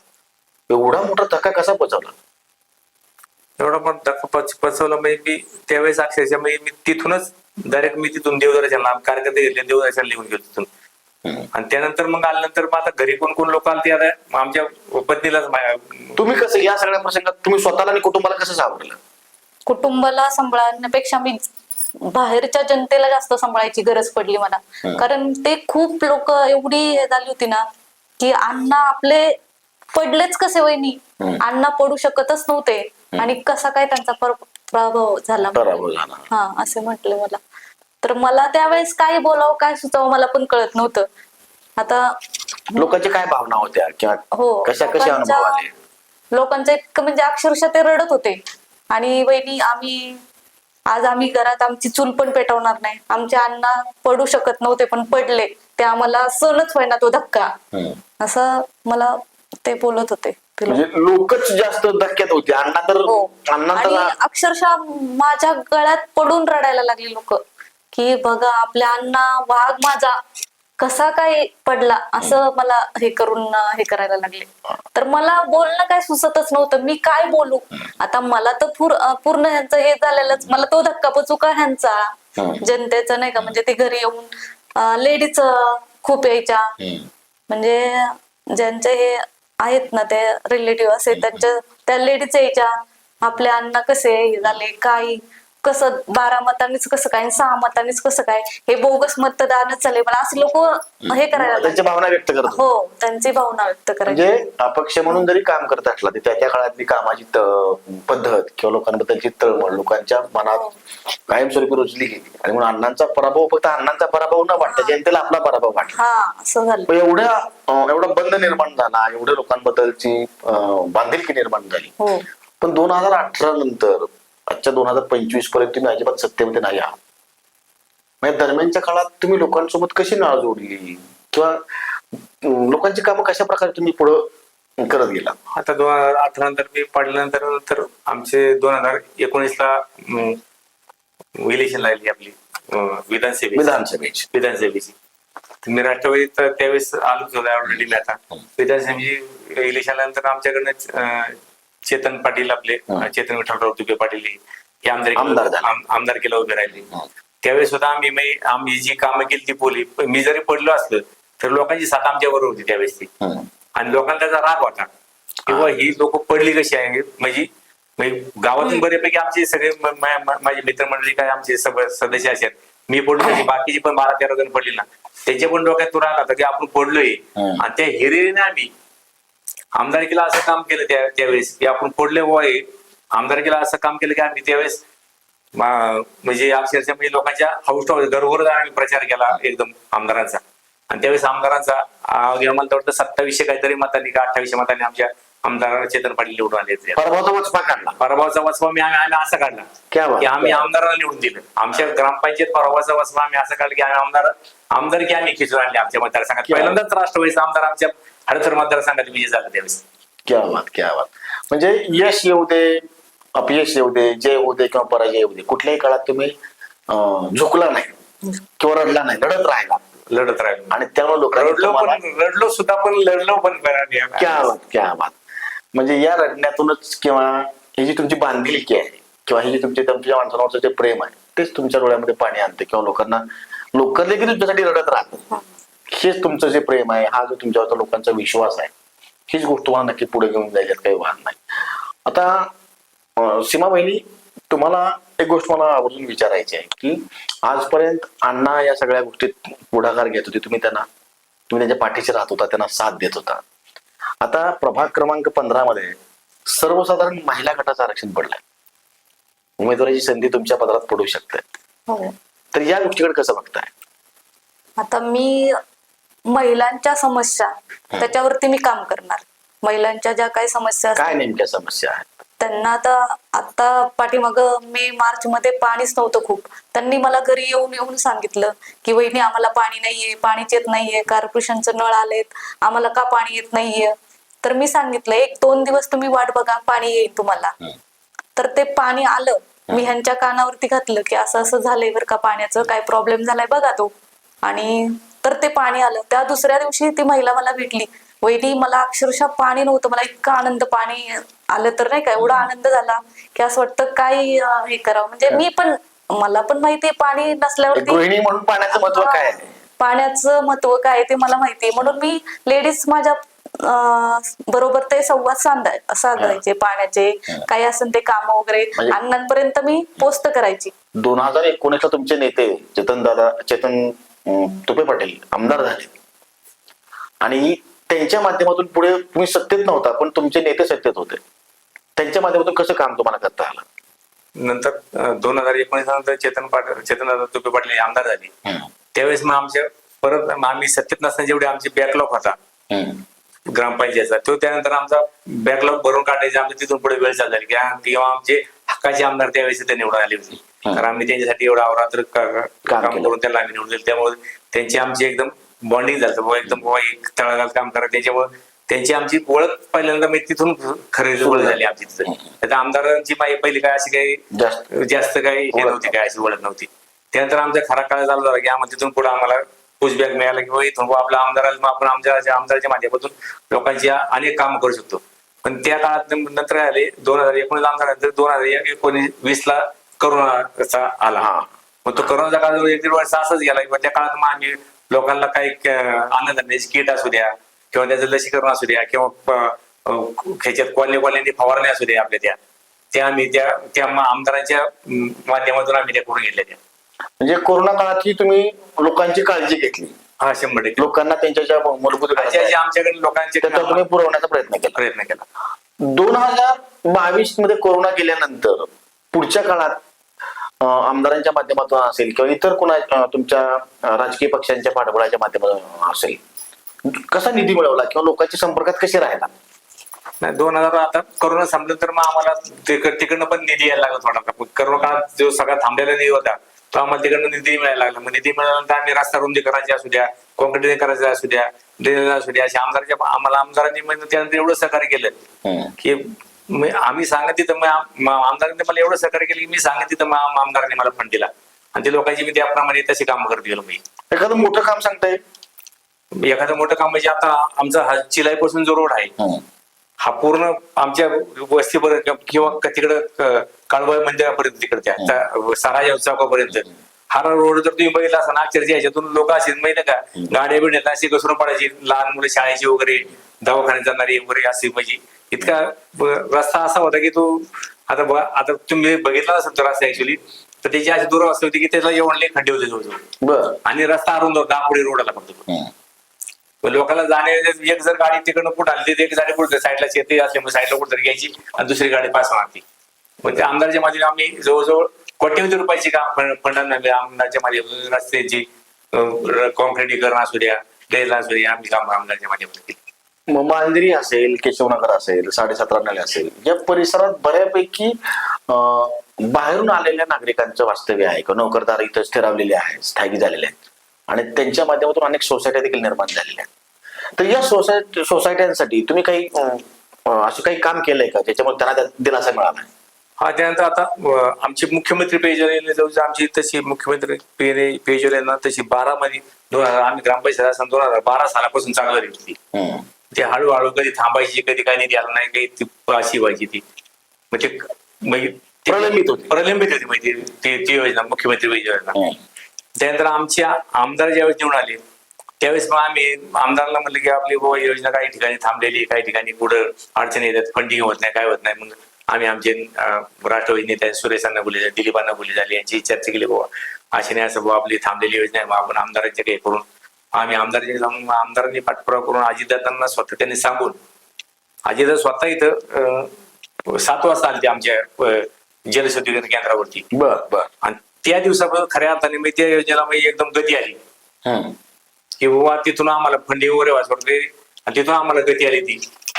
एवढा मोठा धक्का कसा पचवला? एवढा पण धक्का पचवला म्हणजे त्यावेळेस अक्षरशः मी तिथूनच डायरेक्ट मी तिथून देवदर्शनला कार्यकर्ते घेतले देवदर्शन लिहून गेलो तिथून. आणि त्यानंतर मग आल्यानंतर मग आता घरी कोण कोण लोक आले ते आता आमच्या पत्नीलाच तुम्ही कसं या सगळ्या प्रसंगात तुम्ही स्वतःला आणि कुटुंबाला कसं सावरलं? कुटुंबाला सांभाळण्यापेक्षा मी बाहेरच्या जनतेला जास्त सांभाळायची गरज पडली मला. कारण ते खूप लोक एवढी हे झाली होती ना की अण्णा आपले पडलेच कसे वहिनी, अण्णा पडू शकतच नव्हते आणि कसा काय त्यांचा प्रभाव झाला. हा असे म्हटले मला. तर मला त्यावेळेस काय बोलावं काय सुचावं मला पण कळत नव्हतं. आता लोकांच्या काय भावना होत्या किंवा हो कशा अनुभव आले? लोकांचं इतकं म्हणजे अक्षरशः ते रडत होते. आणि वहिनी आम्ही घरात आमची चूल पण पेटवणार नाही. आमचे अण्णा पडू शकत नव्हते पण पडले, ते आम्हाला सहनच व्हायना तो धक्का, असं मला ते बोलत होते. म्हणजे लोकच जास्त धक्क्यात होते. अण्णा तर आणि अक्षरशः माझ्या गळ्यात पडून रडायला लागली लोक की बघा आपल्या अण्णा वाघ माझा कसा काय पडला, असं मला हे करायला लागले. तर मला बोलणं काय सुचतच नव्हतं. मी काय बोलू आता? मला तर पूर्ण ह्यांचं हे झालेलंच. मला तो धक्का बचू का ह्यांचा जनतेचा नाही का. म्हणजे ते घरी येऊन लेडीज खूप यायच्या, म्हणजे ज्यांचे हे आहेत ना ते रिलेटिव्ह असे त्या लेडीज यायच्या. आपल्या अण्णा कसे झाले काय, कसं 12 मतांनीच कसं काय, 6 मतांनीच कसं काय, हे बोगस मतदानच झाले. मला असे लोक हे करायला त्यांची भावना व्यक्त करतात. हो त्यांची भावना व्यक्त करायची. म्हणजे अपक्ष म्हणून जरी काम करत असला त्या त्या काळातली कामाची पद्धत किंवा लोकांबद्दलची तळमळ लोकांच्या मनात कायमस्वरूपी रुजली गेली आणि म्हणून अण्णांचा पराभव फक्त अण्णांचा पराभव न वाटता जनतेला आपला पराभव वाटला. हा असं झालं. एवढा बंद निर्माण झाला, एवढ्या लोकांबद्दलची बांधिलकी निर्माण झाली. पण 2018 नंतर आजच्या 2025 पर्यंत तुम्ही अजिबात सत्तेमध्ये नाही आहात. म्हणजे दरम्यानच्या काळात तुम्ही लोकांसोबत कशी नाळ जोडली किंवा लोकांची कामं कशा प्रकारे तुम्ही पुढे करत गेला? आता 2018 नंतर मी पडल्यानंतर आमचे 2019ला इलेक्शन लागली आपली विधानसभेची. मी राष्ट्रवादीत त्यावेळेस आलोच होतो ऑलरेडी. मी आता विधानसभेची इलेक्शन नंतर आमच्याकडनं चेतन पाटील आपले चेतन विठ्ठलराव तुपे पाटील हे आमदार केला उभे राहिले. त्यावेळेस सुद्धा आम्ही जी कामं केली ती बोली. मी जरी पडलो असलं तर लोकांची साथ आमच्या बरोबर होती त्यावेळेस ती. आणि लोकांना त्याचा राग होता किंवा ही लोक पडली कशी आहे. म्हणजे गावातून बऱ्यापैकी आमचे सगळे माझे मित्रमंडळी काय आमचे सदस्य असे मी पडलो तशी बाकीची पण 12-13 जण पडली ना, त्याच्या पण डोक्यात तो राग होता की आपण पडलोय. आणि त्या हिरिरीने आम्ही आमदारकीला असं काम केलं त्यावेळेस की आपण पडले वय आमदारकीला असं काम केलं की आम्ही त्यावेळेस म्हणजे अक्षरशः म्हणजे लोकांच्या हाऊस घरोघर आम्ही प्रचार केला एकदम आमदारांचा. आणि त्यावेळेस आमदारांचा मला वाटतं 2700 काहीतरी मतांनी का 2800 मतांनी आमच्या आमदार चेतन पाटील निवडून आले. पराभवाचा वचपा आम्ही असा काढला की आम्ही आमदाराला निवडून दिलं. आमच्या ग्रामपंचायत पराभवाचा वचपा आम्ही असं काढला की आम्ही आमदारकी आम्ही खिचून आणली आमच्या मतदारसंघात. पहिल्यांदाच राष्ट्रवादीचा आमदार आमच्या हडसर मतदारसंघात विजय झाला त्यावेळेस. क्या बात. म्हणजे यश येऊ दे अपयश येऊ दे, जय होऊ दे किंवा पराजय येऊ दे, कुठल्याही काळात तुम्ही झुकला नाही किंवा रडला नाही, लढत राहिला. आणि त्यामुळे रडलो सुद्धा पण लढलो पण. क्या बात. म्हणजे या रडण्यातूनच किंवा ही जी तुमची बांधिलकी आहे किंवा ही जी तुमच्या माणसांवरचं जे प्रेम आहे तेच तुमच्या डोळ्यामध्ये पाणी आणते किंवा लोक देखील तुमच्यासाठी रडत राहतात. हेच तुमचं जे प्रेम आहे, हा जो तुमच्यावरचा लोकांचा विश्वास आहे, हीच गोष्ट तुम्हाला नक्की पुढे घेऊन जायच्यात काही वाहन नाही. आता सीमा बहिणी, तुम्हाला एक गोष्ट मला आवर्जून विचारायची आहे की आजपर्यंत अण्णा या सगळ्या गोष्टीत पुढाकार घेत होते, तुम्ही त्यांच्या पाठीशी राहत होता, त्यांना साथ देत होता. आता प्रभाग क्रमांक 15 मध्ये सर्वसाधारण महिला गटाचं आरक्षण पडलंय. उमेदवाराची संधी तुमच्या पदरात पडू शकते. तर या गोष्टीकडे कसं बघताय? आता मी महिलांच्या समस्या त्याच्यावरती मी काम करणार. महिलांच्या ज्या काही समस्या काय असतात नेमक्या समस्या आहेत? त्यांना आता पाठीमाग मे मार्च मध्ये पाणीच नव्हतं खूप. त्यांनी मला घरी येऊन येऊन सांगितलं की वहिनी आम्हाला पाणी नाहीये, पाणीच येत नाहीये, कॉर्पोरेशनचं नळ आलेत, आम्हाला का पाणी येत नाहीये. तर मी सांगितलं 1-2 दिवस तुम्ही वाट बघा, पाणी येईल तुम्हाला. तर ते पाणी आलं. मी ह्यांच्या कानावरती घातलं की असं असं झालंय बरं का, पाण्याचं काय प्रॉब्लेम झालाय बघा तो. आणि तर ते पाणी आलं. त्या दुसऱ्या दिवशी ती महिला मला भेटली, वहिनी मला अक्षरशः पाणी नव्हतं, मला इतका आनंद, पाणी आलं तर नाही का एवढा आनंद झाला की असं वाटतं काय हे करावं. म्हणजे मी पण, मला पण माहितीये पाणी एक नसल्यावरती गृहिणी म्हणून पाण्याचं महत्व काय आहे? पाण्याचं महत्व काय आहे ते मला माहितीये. म्हणून मी लेडीज माझ्या बरोबर ते संवाद साधायचे पाण्याचे, काही असेल ते काम वगैरे म्हणजे- अण्णांपर्यंत मी पोस्ट करायची. 2019 ला तुमचे नेते चेतन तुपे पाटील आमदार झाले आणि त्यांच्या माध्यमातून पुढे तुम्ही सत्तेत नव्हता पण तुमचे नेते सत्तेत होते. त्यांच्या माध्यमातून कसं काम तुम्हाला करता आलं? नंतर 2019 नंतर चेतनदादा तुपे पाटील हे आमदार झाले. त्यावेळेस मग आमच्या परत आम्ही सत्तेत नसताना जेवढे आमचे बॅकलॉग होता ग्रामपंचायतचा, तो त्यानंतर आमचा बॅकलॉग भरून काढायचे. आमच्या तिथून पुढे वेळ चालू झाली किंवा आमचे हक्काचे आमदार त्यावेळेस ते निवडून आले होते. कारण आम्ही त्यांच्यासाठी एवढा अवरात्र काम करून त्याला आम्ही निवडून दिलं. त्यामुळे त्यांची आमची एकदम बॉन्डिंग झालं, एकदम तळागाळ काम करत. त्याच्यामुळे त्यांची आमची ओळख पहिल्यांदा मी तिथून खरेदी ओळख झाली आमची तिथं. आता आमदारांची पहिली काय अशी काही जास्त काही हे नव्हती, काय अशी ओळख नव्हती. त्यानंतर आमचा खरा काळ चालू झाला की आम्हाला तिथून पुढे आम्हाला पुशबॅक मिळाला की इथून आपला आमदाराला आपण आमदाराच्या माध्यमातून लोकांची अनेक काम करू शकतो. पण त्या काळात नंतर आले 2019 आमदार, 2019 ला करोनाचा आला. मग तो करोनाचा काळ 1-1.5 वर्ष असंच गेला किंवा त्या काळात मग आम्ही लोकांना काही अन्नधान्याची किट असू द्या किंवा त्याचं लसीकरण असू द्या किंवा ह्याच्यात कॉलनी फवारणी असू द्या आपल्या त्या आम्ही त्या आमदारांच्या माध्यमातून आम्ही त्या करून घेतल्या. म्हणजे कोरोना काळातही तुम्ही लोकांची काळजी घेतली. हा 100% लोकांना त्यांच्या मूलभूत गरजा आमच्याकडे लोकांचे त्याचा तुम्ही पुरवण्याचा प्रयत्न केला. 2022 मध्ये कोरोना गेल्यानंतर पुढच्या काळात आमदारांच्या माध्यमातून असेल किंवा इतर कोणा तुमच्या राजकीय पक्षांच्या पाठबळाच्या माध्यमातून असेल, कसा निधी मिळवला किंवा लोकांच्या संपर्कात कसे राहिला? नाही 2000 आता कोरोना संपलं तर मग आम्हाला तिकडनं पण निधी यायला लागला थोडा. कोरोना काळात जो सगळा थांबलेला निधी होता तो आम्हाला तिकडनं निधी मिळायला लागला. मग निधी मिळाल्यानंतर आम्ही रस्ता रुंदी करायचे असू द्या, कॉन्क्रीट करायचे असू द्या, ड्रेनेज असू द्या, असे आमदारांनी त्यानंतर एवढं सहकार्य केलं की आम्ही सांगत तिथं आमदारांनी मला एवढं सहकार्य केलं की मी सांगत तिथं आमदारांनी मला फंड दिला आणि ते लोकांची मी त्याप्रमाणे तशी कामं करत गेलो. मी एखादं मोठं काम सांगताय? एखादं मोठं काम म्हणजे आता आमचा हा चिलाईपासून जो रोड आहे हा पूर्ण आमच्या वस्तीपर्यंत किंवा तिकडं काळबाई मंदिरापर्यंत तिकडच्या साराच्या चौकापर्यंत हा रोड जर तुम्ही बघितला असा ना, अक्षरशः याच्यातून लोक असे माहिती का गाड्या बिड्या अशी घसरून पडायची, लहान मुलं शाळेची वगैरे, दवाखान्यात जाणारी वगैरे असे, म्हणजे इतका रस्ता असा होता की तो आता बघा, आता तुम्ही बघितला असेल तर रस्ता ऍक्च्युली तर त्याची अशी दुरावस्था होती की त्याला एवढले खड्डे होते जवळजवळ आणि रस्ता अरुंद होता पुढे रोडला फक्त. लोकांना जाणे एक जर गाडी तिकडनं कुठं आली तर एक गाडी कुठं साईडला शेती असल्यामुळे साईडला कुठं तरी घ्यायची आणि दुसरी गाडी पास मारती. मग त्या आमदारच्या माध्यमातून आम्ही जवळजवळ कोट्यवधी रुपयाची फंडांना आमदारच्या माध्यमातून रस्त्याची कॉन्क्रीटीकरण असू द्या, ड्रेनेज असू द्या, आम्ही काम आमदारच्या माध्यमातून केली. मांजरी असेल, केशवनगर असेल, 7.5 नाले असेल, या परिसरात बऱ्यापैकी बाहेरून आलेल्या नागरिकांचं वास्तव्य आहे किंवा नोकरदार इथं स्थिरावलेले आहेत, स्थायिक झालेले आहेत आणि त्यांच्या माध्यमातून अनेक सोसायट्या देखील निर्माण झालेल्या आहेत. तर या सोसायट्यांसाठी तुम्ही काही असं काही काम केलंय का ज्याच्यामुळे त्यांना दिलासा मिळाला? हा, त्यानंतर आता आमची मुख्यमंत्री पेयजल जवळ आमची तशी मुख्यमंत्री पेयजल ना तशी 12 मध्ये 2000 आम्ही ग्रामपंचायत असताना 2012 सालापासून चांगलं होती. ते हळूहळू कधी थांबायची, कधी काही निधी आला नाही, काही ती अशी व्हायची ती म्हणजे प्रलंबित होती माहिती ती योजना, मुख्यमंत्री पेयजल योजना. त्यानंतर आमच्या आमदार ज्यावेळेस निवडून आले त्यावेळेस मग आम्ही आमदाराला म्हणलं की आपली योजना काही ठिकाणी थांबलेली, काही ठिकाणी पुढं अडचणी येतात, फंडिंग होत नाही, काय होत नाही. मग आम्ही आमचे राष्ट्रवादी नेते सुरेशांना बोलले, दिलीपांना बोलले झाले, यांची चर्चा केली, बाबा अशी नाही असं आपली थांबलेली योजना आहे, मग आपण आमदारांचे काही करून आम्ही आमदारांनी पाठपुरावा करून अजितदादांना स्वतः त्यांनी सांगून अजितदादा स्वतः इथं 7 वाजता आले ते आमच्या जलशुद्धीकरण केंद्रावरती. बर आणि त्या दिवसापासून खऱ्या अर्थाने मी त्या योजनेला मी एकदम गती आली हम्म. की बाबा तिथून आम्हाला फंडी वगैरे वाचवले आणि तिथून आम्हाला गती आली ती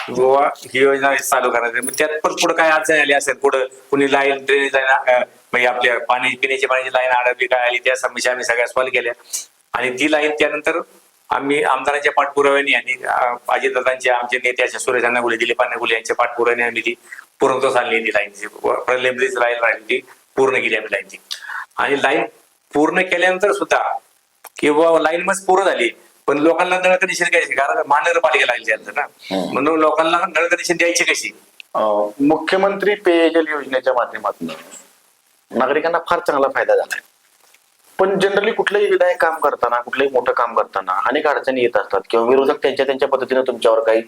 बाबा ही योजना चालू करायची. मग त्यात पण पुढे काय अडचण आली असेल, पुढे कुणी लाईन ड्रेनेज लाईन म्हणजे आपल्या पिण्याची पाण्याची लाईन अडवली काय आली, त्या समस्या आम्ही सगळ्या सॉल्व्ह केल्या. आणि ती लाईन त्यानंतर आम्ही आमदारांच्या पाठपुराव्याने आणि अजितदादांचे आमचे नेते अशा सुरेश अण्णागुले, दिलीप अण्णागुले यांच्या पाठपुराव्याने आम्ही ती पूर्णत्वास आणली. ती लाईनची प्रलंबित लाईन राहिली ती पूर्ण केली आम्ही लाईनची. आणि लाईन पूर्ण केल्यानंतर सुद्धा किंवा लाईन मग पूर्ण झाली पण लोकांना नळ कनेक्शन द्यायचे, कारण महानगरपालिका लाईन द्यायचं ना, म्हणून लोकांना नळ कनेक्शन द्यायची कशी. मुख्यमंत्री पेयजल योजनेच्या माध्यमातून नागरिकांना फार चांगला फायदा झालाय. पण जनरली कुठलंही विधायक काम करताना, कुठलंही मोठं काम करताना अनेक अडचणी येत असतात किंवा विरोधक त्यांच्या पद्धतीने तुमच्यावर काही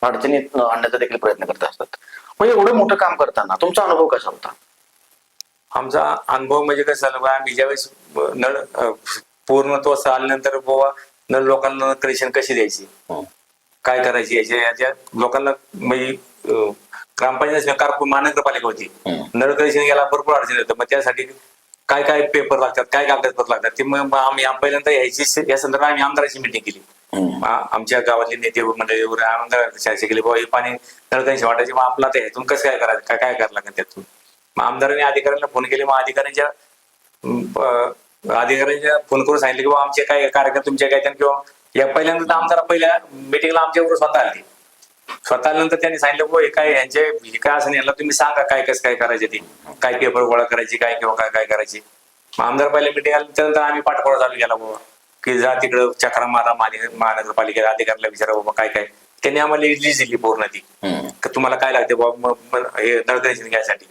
अडचणी आणण्याचा देखील प्रयत्न करत असतात. म्हणजे एवढं मोठं काम करताना तुमचा अनुभव कसा होता? आमचा अनुभव म्हणजे कसं झालं बा, आम्ही ज्यावेळेस नळ पूर्णत्वास आल्यानंतर बाबा नळ लोकांना कनेक्शन कशी द्यायची, काय करायची याच्या लोकांना म्हणजे ग्रामपंचायत कारपूर महानगरपालिका होती, नळ कनेक्शन याला भरपूर अडचण येतं. मग त्यासाठी काय काय पेपर लागतात, काय कागदपत्र लागतात ते मग आम्ही पहिल्यांदा या संदर्भात आम्ही आमदाराची मिटिंग केली. आमच्या गावातले नेते मंडळी वगैरे आमदार चर्चा केली बाबा हे पाणी नळ कनेक्शन वाटायचे, मग आपला ते ह्यातून कसं काय करायचं, काय काय करायला लागेल त्यातून. मग आमदारांनी अधिकाऱ्यांना फोन केले. मग अधिकाऱ्यांच्या फोन करून सांगितले की बाबा आमचे काय कार्यक्रम तुमच्या काय किंवा या पहिल्यांदा आमदार पहिल्या मिटिंगला आमच्याबरोबर स्वतः आले. स्वतः आल्यानंतर त्यांनी सांगितलं बाबा हे काय यांचे हे काय असं याला तुम्ही सांगा काय कसं काय करायचे, ते काय पेपर गोळा करायची काय किंवा काय काय करायची. मग आमदार पहिल्या मिटिंग आल्यानंतर आम्ही पाठपुरावा चालू केला बाबा की जा तिकडं चक्रा मारा महानगरपालिकेच्या अधिकाऱ्याला विचारा बाबा काय काय. त्यांनी आम्हाला लिस्ट दिली पूर्ण ती की तुम्हाला काय लागते बाबा हे नळ कनेक्शन घ्यायसाठी.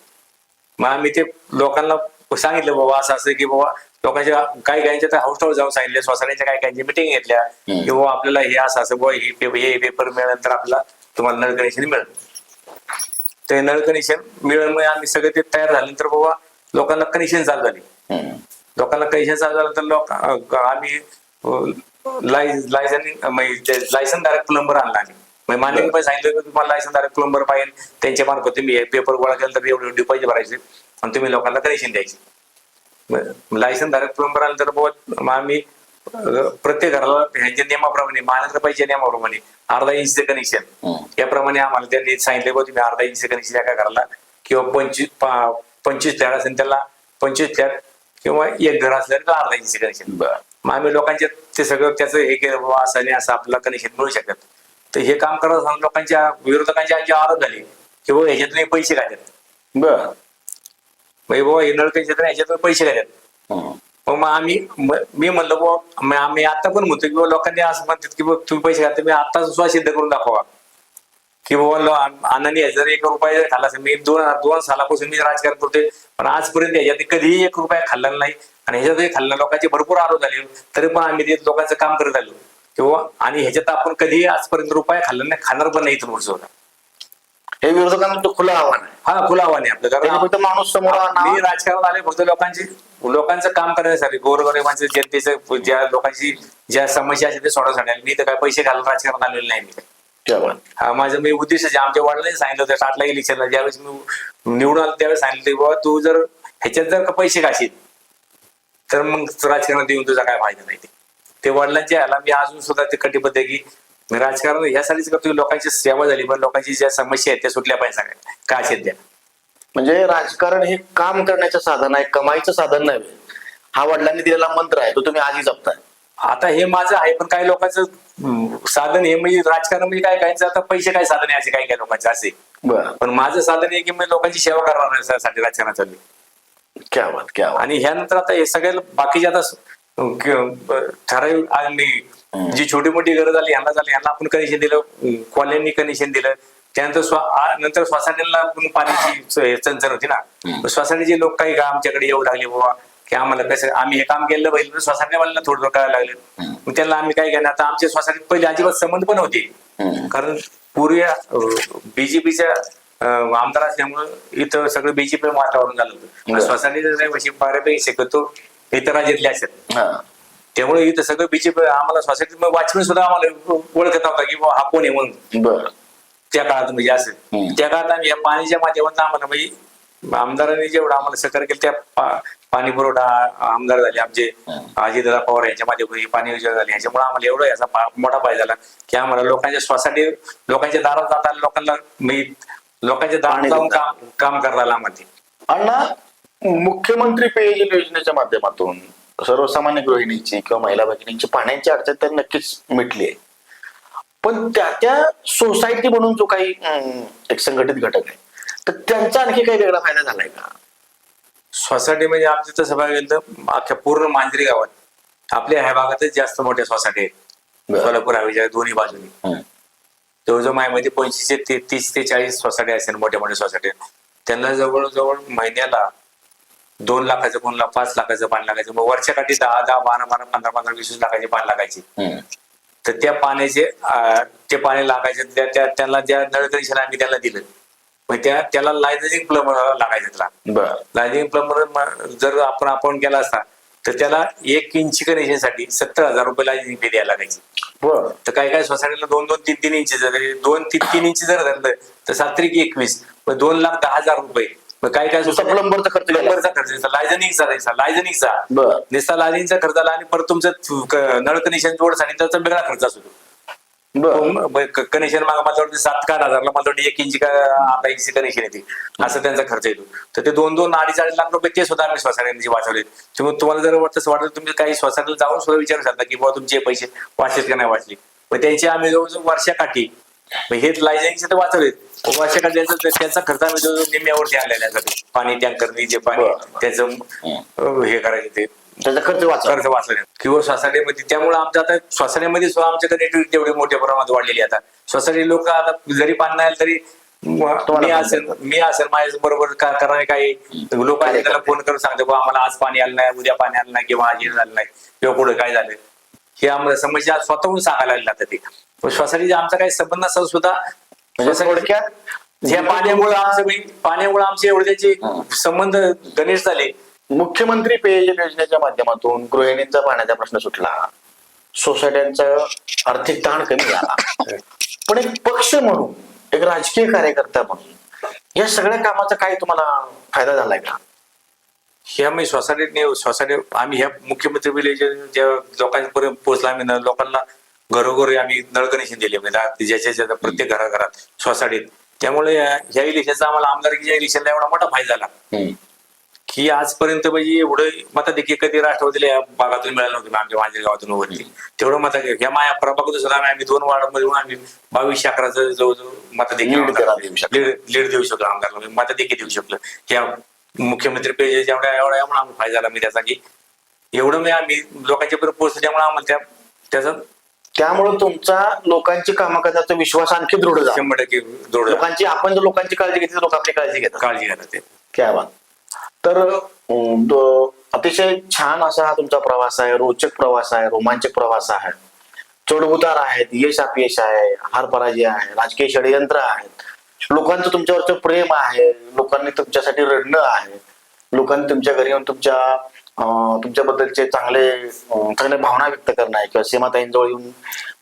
मग आम्ही ते लोकांना सांगितलं बाबा असं असं की बाबा लोकांच्या काही काहींच्या तर हाऊसवर जाऊन सांगितले, सोसायटीच्या काही काहींची मिटिंग घेतल्या की बाबा आपल्याला हे असं असं बाबा हे पेपर मिळाल्यानंतर आपल्याला तुम्हाला नळ कनेक्शन मिळेल. ते नळ कनेक्शन मिळेल आम्ही सगळे ते तयार झाल्यानंतर बाबा लोकांना कनेक्शन चालू झाली. लोकांना कनेक्शन चालू झाल्यानंतर लोक आम्ही लायसन डायरेक्ट प्लंबर आणला. आम्ही मान्य पण सांगितलं की तुम्हाला लायसन डायरेक्ट प्लंबर पाहिजे, त्यांच्या मार्फत तुम्ही पेपर गोळा केला तर एवढे पैसे भरायचे आणि तुम्ही लोकांना कनेक्शन द्यायचे. लायसन डायरेक्ट प्लंबर आलं तर मग आम्ही प्रत्येक घराला ह्यांच्या नियमाप्रमाणे महानगरपालिकेच्या नियमाप्रमाणे अर्धा इंचचं कनेक्शन याप्रमाणे आम्हाला त्यांनी सांगितले की तुम्ही अर्धा इंचचं कनेक्शन एका घराला किंवा 25 फ्लॅट असेल त्याला 25 फ्लॅट किंवा एक घर असल्याने तर अर्धा इंचचं कनेक्शन. मग आम्ही लोकांचे ते सगळं त्याचं हे केलं बाबा असं नाही असं आपल्याला कनेक्शन मिळू शकत. तर हे काम करत असताना लोकांच्या विरोधकांच्या जी आरोप झाली की बाबा ह्याच्यातून पैसे काढतात. बरं. म्हणजे बाबा हे नळ कनेक्शन ह्याच्यातून पैसे काढतात. मग मी म्हणलं बाबा आम्ही आता पण म्हणतो की बाबा लोकांनी असं म्हणतात की बाबा तुम्ही पैसे घालता, मी आता स्वसिद्ध करून दाखवा की बाबा अण्णांनी जर 1 रुपया खाल्ला असेल. मी 2 सालापासून मी राजकारण करतोय पण आजपर्यंत ह्याच्यात कधीही 1 रुपया खाल्ला नाही आणि ह्याच्यातही खाल्ला. लोकांचे भरपूर आरोप झाले तरी पण आम्ही ते लोकांचं काम करत आलो किंवा आणि ह्याच्यात आपण कधीही आजपर्यंत रुपया खाल्ला नाही, खाणार पण नाही इथून पुढचं होता. हे विरोधकांना तो खुला आव्हान आहे. हा खुला आव्हान आहे आपलं, कारण फक्त माणूस समोर मी राजकारणात आले फक्त लोकांचं काम करण्यासाठी, गोरगरिबांचं जनतेचं ज्या लोकांची ज्या समस्या आहेत ते सोडवण्यासाठी. मी तर काय पैसे घालून राजकारणात आलेलं नाही. मी हा माझं मी उद्देश आमच्या वडिलांनी सांगितलं होतं टाटला इलेक्शनला ज्यावेळेस मी निवडून आलो त्यावेळेस सांगितलं बाबा तू जर ह्याच्यात जर का पैसे घाशील तर मग राजकारणात येऊन तुझा काय फायदा नाही. ते वडिलांच्या ह्याला मी अजून सुद्धा ते कटिबद्ध आहे की मी राजकारण ह्यासाठीच करतो लोकांची सेवा झाली पण लोकांची ज्या समस्या आहेत त्या सुटल्या पाहिजे सगळ्या काय असेल त्या. म्हणजे राजकारण हे काम करण्याचं साधन आहे, कमाईचं साधन नाही. हा वडिलांनी दिलेला मंत्र आहे तो तुम्ही आजही जपताय. आता हे माझं आहे पण काही लोकांचं साधन हे म्हणजे राजकारण म्हणजे काय काहींचं आता पैसे काय साधन आहे असे काही काही लोकांचे असे. पण माझं साधन आहे की मी लोकांची सेवा करण्यासाठी राजकारण चालली. क्या बात क्या बात. आणि ह्यानंतर आता हे सगळ्या बाकीचे आता ठराविक आणि जी छोटी मोठी गरज आली यांना झाली यांना आपण कनेक्शन दिलं, कॉलनी कनेक्शन दिलं. त्यानंतर नंतर सोसायटीला पाण्याची चंचल होती ना, सोसायटीचे लोक काही का आमच्याकडे येऊ लागले बाबा की आम्हाला कसं आम्ही हे काम केलं पाहिजे सोसायटीवाल्यांना थोडं थोडं कळायला लागलं. मग त्यांना आम्ही काय केलं आता आमच्या सोसायटीत पहिले अजिबात संबंध पण होते कारण पूर्वी बीजेपीच्या आमदार असल्यामुळं इथं सगळं बीजेपी वातावरण झालं होतं. सोसायटीचे बऱ्यापैकी शक्यतो इतर राज्यातले असतात त्यामुळे इथं सगळं बीजेपी आम्हाला सोसायटीत वाचून सुद्धा आम्हाला ओळखत नव्हता की हा कोण आहे म्हणून. त्या काळात म्हणजे असं त्या काळात आम्ही या पाण्याच्या माध्यमातून आम्हाला म्हणजे आमदारांनी जेवढं आम्हाला सहकार्य केलं त्या पाणी पुरवठा आमदार झाले आमचे अजितदादा पवार यांच्या माध्यमातून पाणी योजना झाली, ह्याच्यामुळे आम्हाला एवढं याचा मोठा फायदा झाला की आम्हाला लोकांच्या सोसायटी लोकांच्या दारात जाता लोकांना लोकांच्या दारात जाऊन काम करायला आम्हाला. अण्णा, मुख्यमंत्री पेयजल योजनेच्या माध्यमातून सर्वसामान्य गृहिणीची किंवा महिला भगिनींची पाण्याची अडचण तर नक्कीच मिटली आहे, पण त्या सोसायटी म्हणून जो काही एक संघटित घटक आहे तर त्यांचा आणखी काही वेगळा फायदा झालाय का? सोसायटी म्हणजे आमच्या तसं बघायला गेलं तर अख्ख्या पूर्ण मांजरी गावात आपल्या ह्या भागातच जास्त मोठ्या सोसायटी आहेत. सोलापूर हवेच्या दोन्ही बाजूनी जवळजवळ मायामध्ये 25 ते 30 ते 40 सोसायटी असेल मोठ्या मोठ्या सोसायटी. त्यांना जवळजवळ महिन्याला 2 लाखाचं, 5 लाखाचं पाणी लागायचं. मग वर्षा काठी 10, 12, 15, 20 लाखाचे पाणी लागायचे. तर त्या पाण्याचे ते पाणी लागायचे त्यांना ज्या नळ कनेक्शन आम्ही त्याला दिलं, मग त्याला लायझनिंग प्लंबर लागायचं. त्याला लायझनिंग प्लंबर जर आपण केला असता तर त्याला 1 इंची कनेक्शनसाठी 70,000 रुपये लायझनिंग फी द्यायला लागायची. तर काही सोसायटीला 2-2, 3-3 इंची जर 2-3 इंची जर धरलं तर 7-21, मग 2,10,000 रुपये. मग काय प्लंबरचा खर्च लायझनिंगचा नुसता लायझनिंगचा खर्च आला आणि परत तुमचं नळ कनेक्शन जोडसाठी त्याचा वेगळा खर्च असतो. कनेक्शन मागा माझ्या 7-8 मला 1 इंची का अर्धा इंची कनेक्शन येते, असं त्यांचा खर्च येतो. तर ते 2-2-2.5 लाख रुपये ते सुद्धा आम्ही सोसायटीचे वाचवले. तुम्हाला जर तसं वाटलं तुम्ही काही सोसायटीला जाऊन सुद्धा विचारू शकता की बाबा तुमचे पैसे वाचलेत का नाही वाचले. मग त्यांचे आम्ही जवळजवळ वर्षाकाठी हे लायझनिंगचे तर वाचवलेत, वर्षाकाठी त्यांचा खर्च आम्ही जवळजवळ निम्म्यावरती आणलेला आहे. पाणी टँकरनी जे पाणी त्याचं हे करायचं ते त्याचा खर्च वाचला किंवा सोसायटीमध्ये. त्यामुळे आमच्या आता सोसायटीमध्ये सुद्धा आमच्या कनेक्टिव्हिटी तेवढी मोठ्या प्रमाणात वाढलेली. आता सोसायटी लोक आता जरी पाणी नाही आलं तरी मी असेल माझ्या बरोबर करणारे काही लोक आहेत त्याला फोन करून सांगतो बा आम्हाला आज पाणी आलं नाही, उद्या पाणी आलं नाही, किंवा आज झालं नाही, किंवा पुढे काय झालं हे आम्हाला समस्या स्वतःहून सांगायला लागलं. ते सोसायटी आमचा काही संबंध असेल सुद्धा ह्या पाण्यामुळे आमचे एवढे त्याचे संबंध गणेश झाले. मुख्यमंत्री पेयजल योजनेच्या माध्यमातून गृहिणींचा पाण्याचा प्रश्न सुटला, सोसायट्यांचा आर्थिक ताण कमी झाला, पण एक पक्ष म्हणून, एक राजकीय कार्यकर्ता म्हणून या सगळ्या कामाचा काही तुम्हाला फायदा झालाय का? हे आम्ही सोसायटी आम्ही ह्या मुख्यमंत्री विलेज ज्या लोकांपर्यंत पोहोचला, आम्ही लोकांना घरोघरी आम्ही नळ कनेक्शन दिले म्हणजे ज्याच्या प्रत्येक घराघरात सोसायटीत. त्यामुळे ह्या इलेक्शनचा आम्हाला आमदारकीच्या इलेक्शनला एवढा मोठा फायदा झाला की आजपर्यंत म्हणजे एवढं मताधिक्य कधी राष्ट्रवादीला या भागातून मिळालं नव्हतं. आमच्या माझ्या गावातून वरती तेवढं मताधिक्य ह्या माया प्रभागातून सुद्धा आम्ही 2 वार्डमध्ये आम्ही 22-11 जवळजवळ मताधिक्य लीड देऊ शकलो, आमदारला मताधिक्य देऊ शकलो. ह्या मुख्यमंत्री पेज एवढा आम्हाला फायदा झाला मी त्याचा की एवढं मी आम्ही लोकांच्या पर्यंत पोहोचलो. त्यामुळे आम्हाला त्यामुळे तुमचा लोकांची कामं करण्याचा विश्वास आणखी दृढ झाला. 100% दृढ. लोकांची आपण जर लोकांची काळजी घेतली, लोक आपली काळजी घेतात. ते क्या बात. तर अतिशय छान असा हा तुमचा प्रवास आहे, रोचक प्रवास आहे, रोमांचक प्रवास आहे. चढउतार आहेत, यश अपयश आहे, हार पराजय आहे, राजकीय षडयंत्र आहेत, लोकांचं तुमच्यावरचं प्रेम आहे, लोकांनी तुमच्यासाठी रडणं आहे, लोकांनी तुमच्या घरी येऊन तुमच्याबद्दलचे चांगले भावना व्यक्त करणं आहे, किंवा सीमाताईंजवळ येऊन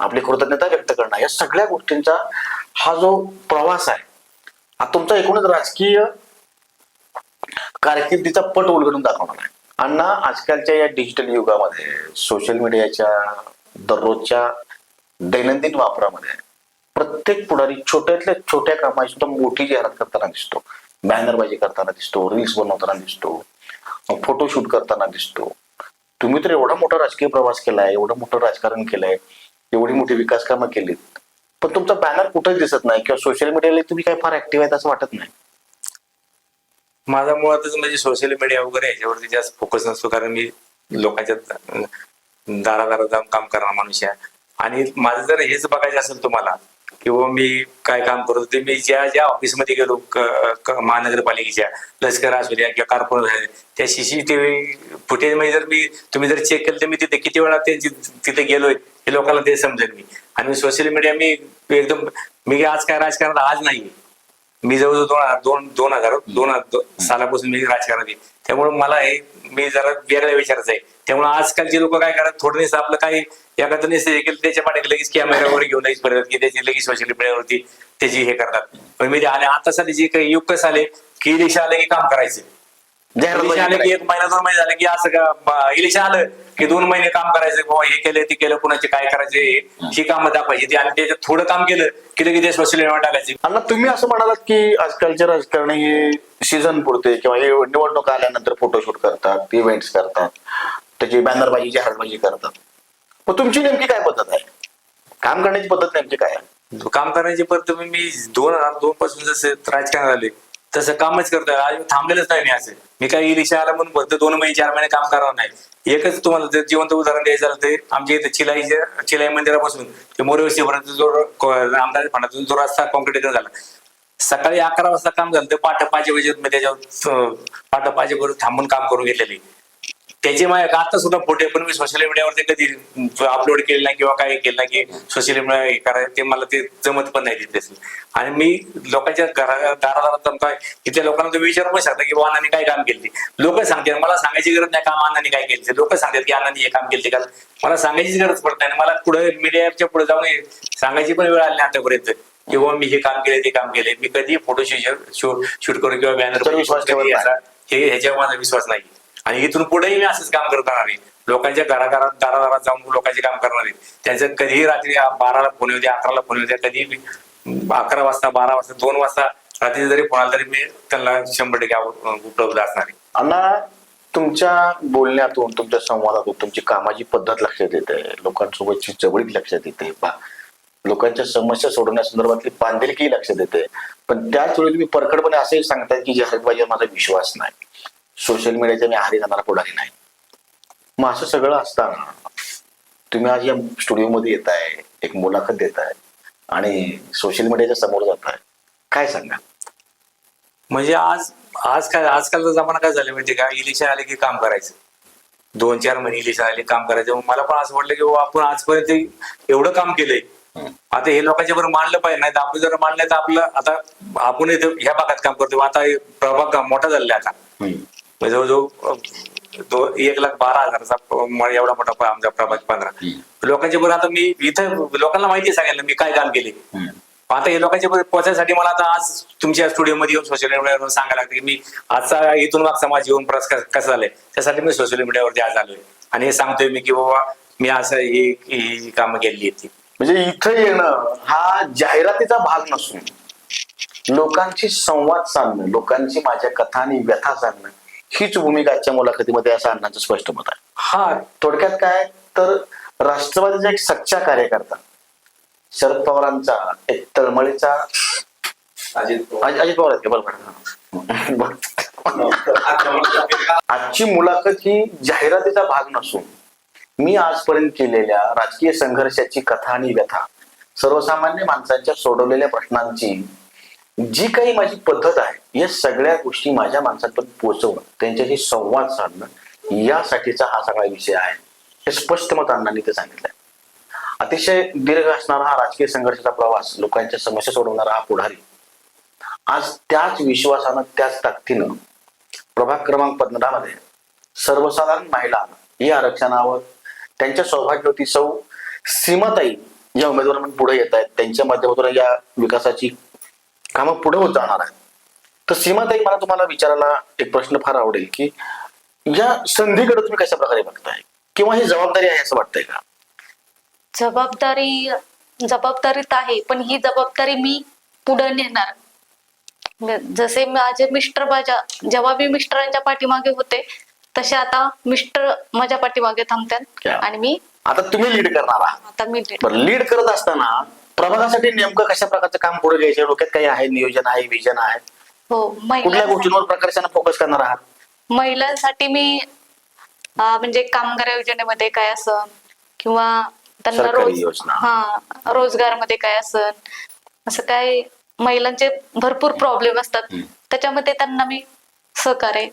आपली कृतज्ञता व्यक्त करणं, या सगळ्या गोष्टींचा हा जो प्रवास आहे हा तुमचा एकूणच राजकीय कारकिर्दीचा पट उलगडून दाखवणार आहे. अण्णा, आजकालच्या या डिजिटल युगामध्ये सोशल मीडियाच्या दररोजच्या दैनंदिन वापरामध्ये प्रत्येक पुढारी छोट्यातल्या छोट्या कामाची सुद्धा मोठी जाहिरात करताना दिसतो, बॅनरबाजी करताना दिसतो, रील्स बनवताना दिसतो, फोटोशूट करताना दिसतो. तुम्ही तर एवढा मोठा राजकीय प्रवास केलाय, एवढं मोठं राजकारण केलंय, एवढी मोठी विकास कामं केलीत, पण तुमचा बॅनर कुठेच दिसत नाही किंवा सोशल मीडियाला तुम्ही काय फार ऍक्टिव्ह आहेत असं वाटत नाही. माझा मुळातच म्हणजे सोशल मीडिया वगैरे याच्यावरती जास्त फोकस नसतो, कारण मी लोकांच्या दारादारात जाऊन काम करणार माणूस आहे. आणि माझं जर हेच बघायचं असेल तुम्हाला किंवा मी काय काम करतो ते मी ज्या ऑफिसमध्ये गेलो महानगरपालिकेच्या, लष्कर असू द्या किंवा कॉर्पोरेशन, त्या CCTV फुटेजमध्ये जर तुम्ही जर चेक केलं तर मी तिथे किती वेळा तिथे गेलोय हे लोकांना ते समजेल. मी आणि सोशल मीडिया मी आज काय राजकारणात आज नाही, मी जवळजवळ 2002 सालापासून मी राजकारणात आहे. त्यामुळे मला मी जरा वेगळ्या विचारायचं आहे. त्यामुळे आजकालचे लोक काय करतात, थोडं आपलं काही एखादं हे केलं त्याच्या पाठी लगेच कॅमेरावर घेऊन की त्याची लगेच सोशल मीडियावरती त्याची हे करतात. पण मी आणि आता सध्या जे काही युग कसं आले की इलेक्शन आलं की काम करायचं. इलेक्शन आलं की 1 महिना 2 महिने झाले की असं का इलेक्शन आलं की 2 महिने काम करायचं, बाबा हे केलं ते केलं, कुणाचे काय करायचे ही कामं दाखवायची ती, आणि त्याच्यात थोडं काम केलं की लगेच ते सोशल मीडियावर टाकायचे. अण्णा, तुम्ही असं म्हणालात की आजकालचे राजकारणी हे सीझन पुरते किंवा हे निवडणूक आल्यानंतर फोटोशूट करतात, इव्हेंट्स करतात, त्याची बॅनरबाजी जाहिरातबाजी करतात. पण तुमची नेमकी काय पद्धत आहे? काम करण्याची पद्धत नेमकी काय आहे? काम करण्याची पद्धत मी 2002 पासून जसं राजकारण झाले तसं कामच करतोय. आज थांबलेलंच नाही मी असं. मी काही इलेक्शन आला म्हणून फक्त 2 महिने 4 महिने काम करावं नाही. एकच तुम्हाला जर जिवंत उदाहरण द्यायचं झालं तर आमच्या इथे चिलाई मंदिरापासून ते मोरवस्तीपर्यंत जो आमदार फंडातून जो रस्ता कॉन्क्रीटीकरण झाला, सकाळी 11 वाजता काम झालं तर पहाटे 5 वाजेपर्यंत त्याच्यावर पहाटे 5 वाजेपर्यंत थांबून काम करून घेतलेले. त्याचे माझ्या आता सुद्धा फोटो पण मी सोशल मीडियावरती कधी अपलोड केले नाही किंवा काय केलं नाही की सोशल मीडिया हे करायचं, ते मला ते जमत पण नाही तिथे. आणि मी लोकांच्या दारादारात काय तिथे लोकांना तुम्ही विचारू पण शकता की बाबा अण्णांनी काय काम केले. लोक सांगतात, मला सांगायची गरज नाही काम अण्णांनी काय केले. लोक सांगतात की अण्णांनी हे काम केले, कारण मला सांगायची गरज पडत नाही. मला पुढे मीडियाच्या पुढे जाऊन सांगायची पण वेळ आली नाही आतापर्यंत की बाबा मी हे काम केले ते काम केले. मी कधी फोटो शूट करू किंवा बॅनर ह्याच्यावर माझा विश्वास नाही. आणि इथून पुढेही मी असंच काम करत राहणार आहे. लोकांच्या दारादारात जाऊन लोकांचे काम करणार आहे. त्यांचं कधीही रात्री 12ला फोन येऊ द्या, 11ला फोन येऊ द्या, कधी 11 वाजता 12 वाजता 2 वाजता रात्री जरी फोन आला तरी मी त्यांना 100% उपलब्ध असणार आहे. अण्णा, तुमच्या बोलण्यातून, तुमच्या संवादातून तुमची कामाची पद्धत लक्षात येते, लोकांसोबतची जवळीक लक्षात येते, लोकांच्या समस्या सोडवण्यासंदर्भातली बांधिलकी लक्षात येते. पण त्याच वेळी तुम्ही परखडपणे असंही सांगताय की जाहिरातबाजीवर माझा विश्वास नाही, सोशल मीडियाच्या मी आहारी जाणारा पुढारी नाही. मग असं सगळं असताना तुम्ही आज या स्टुडिओमध्ये येताय, एक मुलाखत देताय आणि सोशल मीडियाच्या समोर जाताय, काय सांगा? म्हणजे आजकालचा जमाना काय झाला माहिती का, इलेक्शन आले की काम करायचं. 2-4 महिने इलेक्शन आले काम करायचं. मग मला पण असं वाटलं की आपण आजपर्यंत एवढं काम केलंय, आता हे लोकांच्या बरोबर मांडलं पाहिजे. नाही तर आपण जर मांडलं तर आपलं आता आपण इथे ह्या भागात काम करतो, आता प्रभाग मोठा झालेला आहे. आता जवळजवळ 1,12,000 एवढा मोठा आमचा प्रभाग 15 लोकांच्या बरोबर. आता मी इथं लोकांना माहिती आहे सगळ्यांना मी काय काम केले. आता हे लोकांच्या बरोबर पोहोचण्यासाठी मला आता आज तुमच्या स्टुडिओमध्ये येऊन सोशल मीडियावर सांगायला लागतं की मी आजचा इथून मागचा माझा जीवन प्रवास कसा झालाय, त्यासाठी मी सोशल मीडियावरती आज आलोय आणि हे सांगतोय मी की बाबा मी असं ही कामं केलेली आहेत. म्हणजे इथं येणं हा जाहिरातीचा भाग नसून लोकांशी संवाद साधणं, लोकांची माझ्या कथा आणि व्यथा सांगणं, हीच भूमिका आजच्या मुलाखतीमध्ये असं अण्णांचं स्पष्ट मत आहे. हा, थोडक्यात काय तर राष्ट्रवादीचा एक सच्चा कार्यकर्ता, शरद पवारांचा एक तळमळीचा अजित पवार आहेत बरोबर. आजची मुलाखत ही जाहिरातीचा भाग नसून मी आजपर्यंत केलेल्या राजकीय संघर्षाची कथा आणि व्यथा, सर्वसामान्य माणसांच्या सोडवलेल्या प्रश्नांची जी काही माझी पद्धत आहे, या सगळ्या गोष्टी माझ्या माणसांपर्यंत पोहोचवणं, त्यांच्याशी संवाद साधणं, यासाठीचा हा सगळा विषय आहे. हे स्पष्ट मत अण्णांनी ते सांगितलंय. अतिशय दीर्घ असणारा हा राजकीय संघर्षाचा प्रवास, लोकांच्या समस्या सोडवणारा हा पुढारी आज त्याच विश्वासानं, त्याच ताकदीनं प्रभाग क्रमांक 15 मध्ये सर्वसाधारण महिला या आरक्षणावर त्यांच्या सौभाग्यवती सौ सीमाताई या उमेदवार म्हणून पुढे येत आहेत, त्यांच्या माध्यमातून या विकासाची कामं पुढे होत जाणार आहेत. तर सीमाताई, मला तुम्हाला विचारायला एक प्रश्न फार आवडेल की या संधीकडे तुम्ही कशा प्रकारे बघताय, किंवा ही जबाबदारी आहे असं वाटतंय का? जबाबदारीत आहे, पण ही जबाबदारी मी पुढे नेणार. जसे माझे मिस्टर जेव्हा मी मिस्टरांच्या पाठीमागे होते, तसे आता मिस्टर माझ्या पाठीमागे थांबतात आणि मी आता तुम्ही लीड करणार आहात. आता मी लीड करत असताना प्रभागासाठी नेमकं कशा प्रकारचं काम पुढे घ्यायचं, डोक्यात काही आहे, नियोजन आहे, विजन आहे? हो, कुठल्या गोष्टींवर प्रकर्षाने फोकस करणार आहात? महिलांसाठी मी म्हणजे कामगार योजनेमध्ये काय असं किंवा त्यांना रोजगारमध्ये काय असं, असं काय महिलांचे भरपूर प्रॉब्लेम असतात, त्याच्यामध्ये त्यांना मी सहकार्य.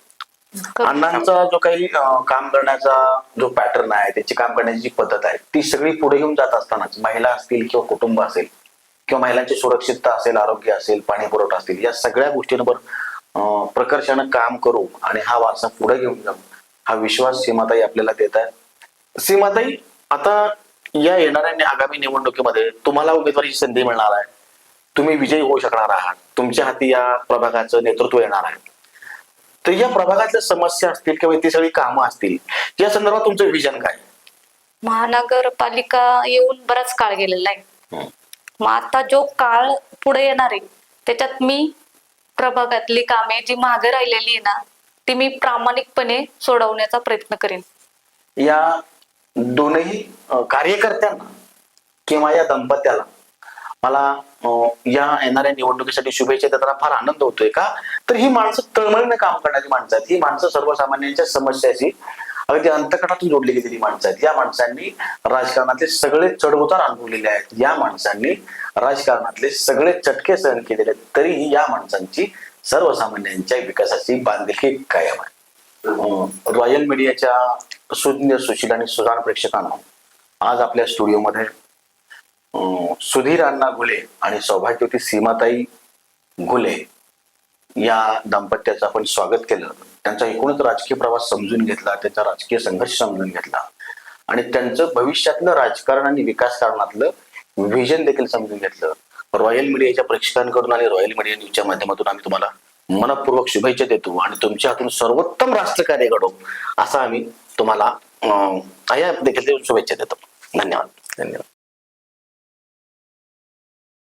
अण्णांचा जो काही काम करण्याचा जो पॅटर्न आहे, त्याची काम करण्याची जी पद्धत आहे, ती सगळी पुढे घेऊन जात असतानाच महिला असतील किंवा कुटुंब असेल किंवा महिलांची सुरक्षितता असेल, आरोग्य असेल, पाणी पुरवठा असतील, या सगळ्या गोष्टींवर प्रकर्षानं काम करू आणि हा वारसा पुढे घेऊन जाऊ, हा विश्वास सीमाताई आपल्याला देत आहे. सीमाताई, आता या येणाऱ्या आगामी निवडणुकीमध्ये तुम्हाला उमेदवारीची संधी मिळणार आहे. तुम्ही विजयी होऊ शकणार आहात, तुमच्या हाती या प्रभागाचं नेतृत्व येणार आहे, तर या प्रभागातल्या समस्या असतील किंवा ती सगळी कामं असतील, या संदर्भात तुमचं विजन काय? महानगरपालिका येऊन बराच काळ गेलेला आहे. हं. मग आता जो काळ पुढे येणार आहे त्याच्यात मी प्रभागातली कामे जी मागे राहिलेली आहे ना ती मी प्रामाणिकपणे सोडवण्याचा प्रयत्न करेन. या दोनही कार्यकर्त्यांना किंवा या दंपत्याला मला या येणाऱ्या निवडणुकीसाठी शुभेच्छा देताना फार आनंद होतोय. का तर ही माणसं तळमळीने काम करणारी माणसं आहेत. ही माणसं सर्वसामान्यांच्या समस्याशी अगदी अंतकटातून जोडली गेलेली माणसं आहेत. या माणसांनी राजकारणातले सगळे चढउतार अनुभवलेले आहेत. या माणसांनी राजकारणातले सगळे चटके सहन केलेले आहेत. तरीही या माणसांची सर्वसामान्यांच्या विकासाची बांधिलकी कायम आहे. रॉयल मीडियाच्या सुज्ञ, सुशील आणि सुजाण प्रेक्षकांना आज आपल्या स्टुडिओमध्ये सुधीर अण्णा घुले आणि सौभाग्यवती सीमाताई घुले या दाम्पत्याचं आपण स्वागत केलं. त्यांचा एकूणच राजकीय प्रवास समजून घेतला, त्यांचा राजकीय संघर्ष समजून घेतला आणि त्यांचं भविष्यातलं राजकारण आणि विकास कारणातलं व्हिजन देखील समजून घेतलं. रॉयल मीडियाच्या प्रेक्षकांकडून आणि रॉयल मीडिया न्यूजच्या माध्यमातून आम्ही तुम्हाला मनपूर्वक शुभेच्छा देतो आणि तुमच्या हातून सर्वोत्तम राष्ट्रकार्य घडो असा आम्ही तुम्हाला देखील शुभेच्छा देतो. धन्यवाद. धन्यवाद.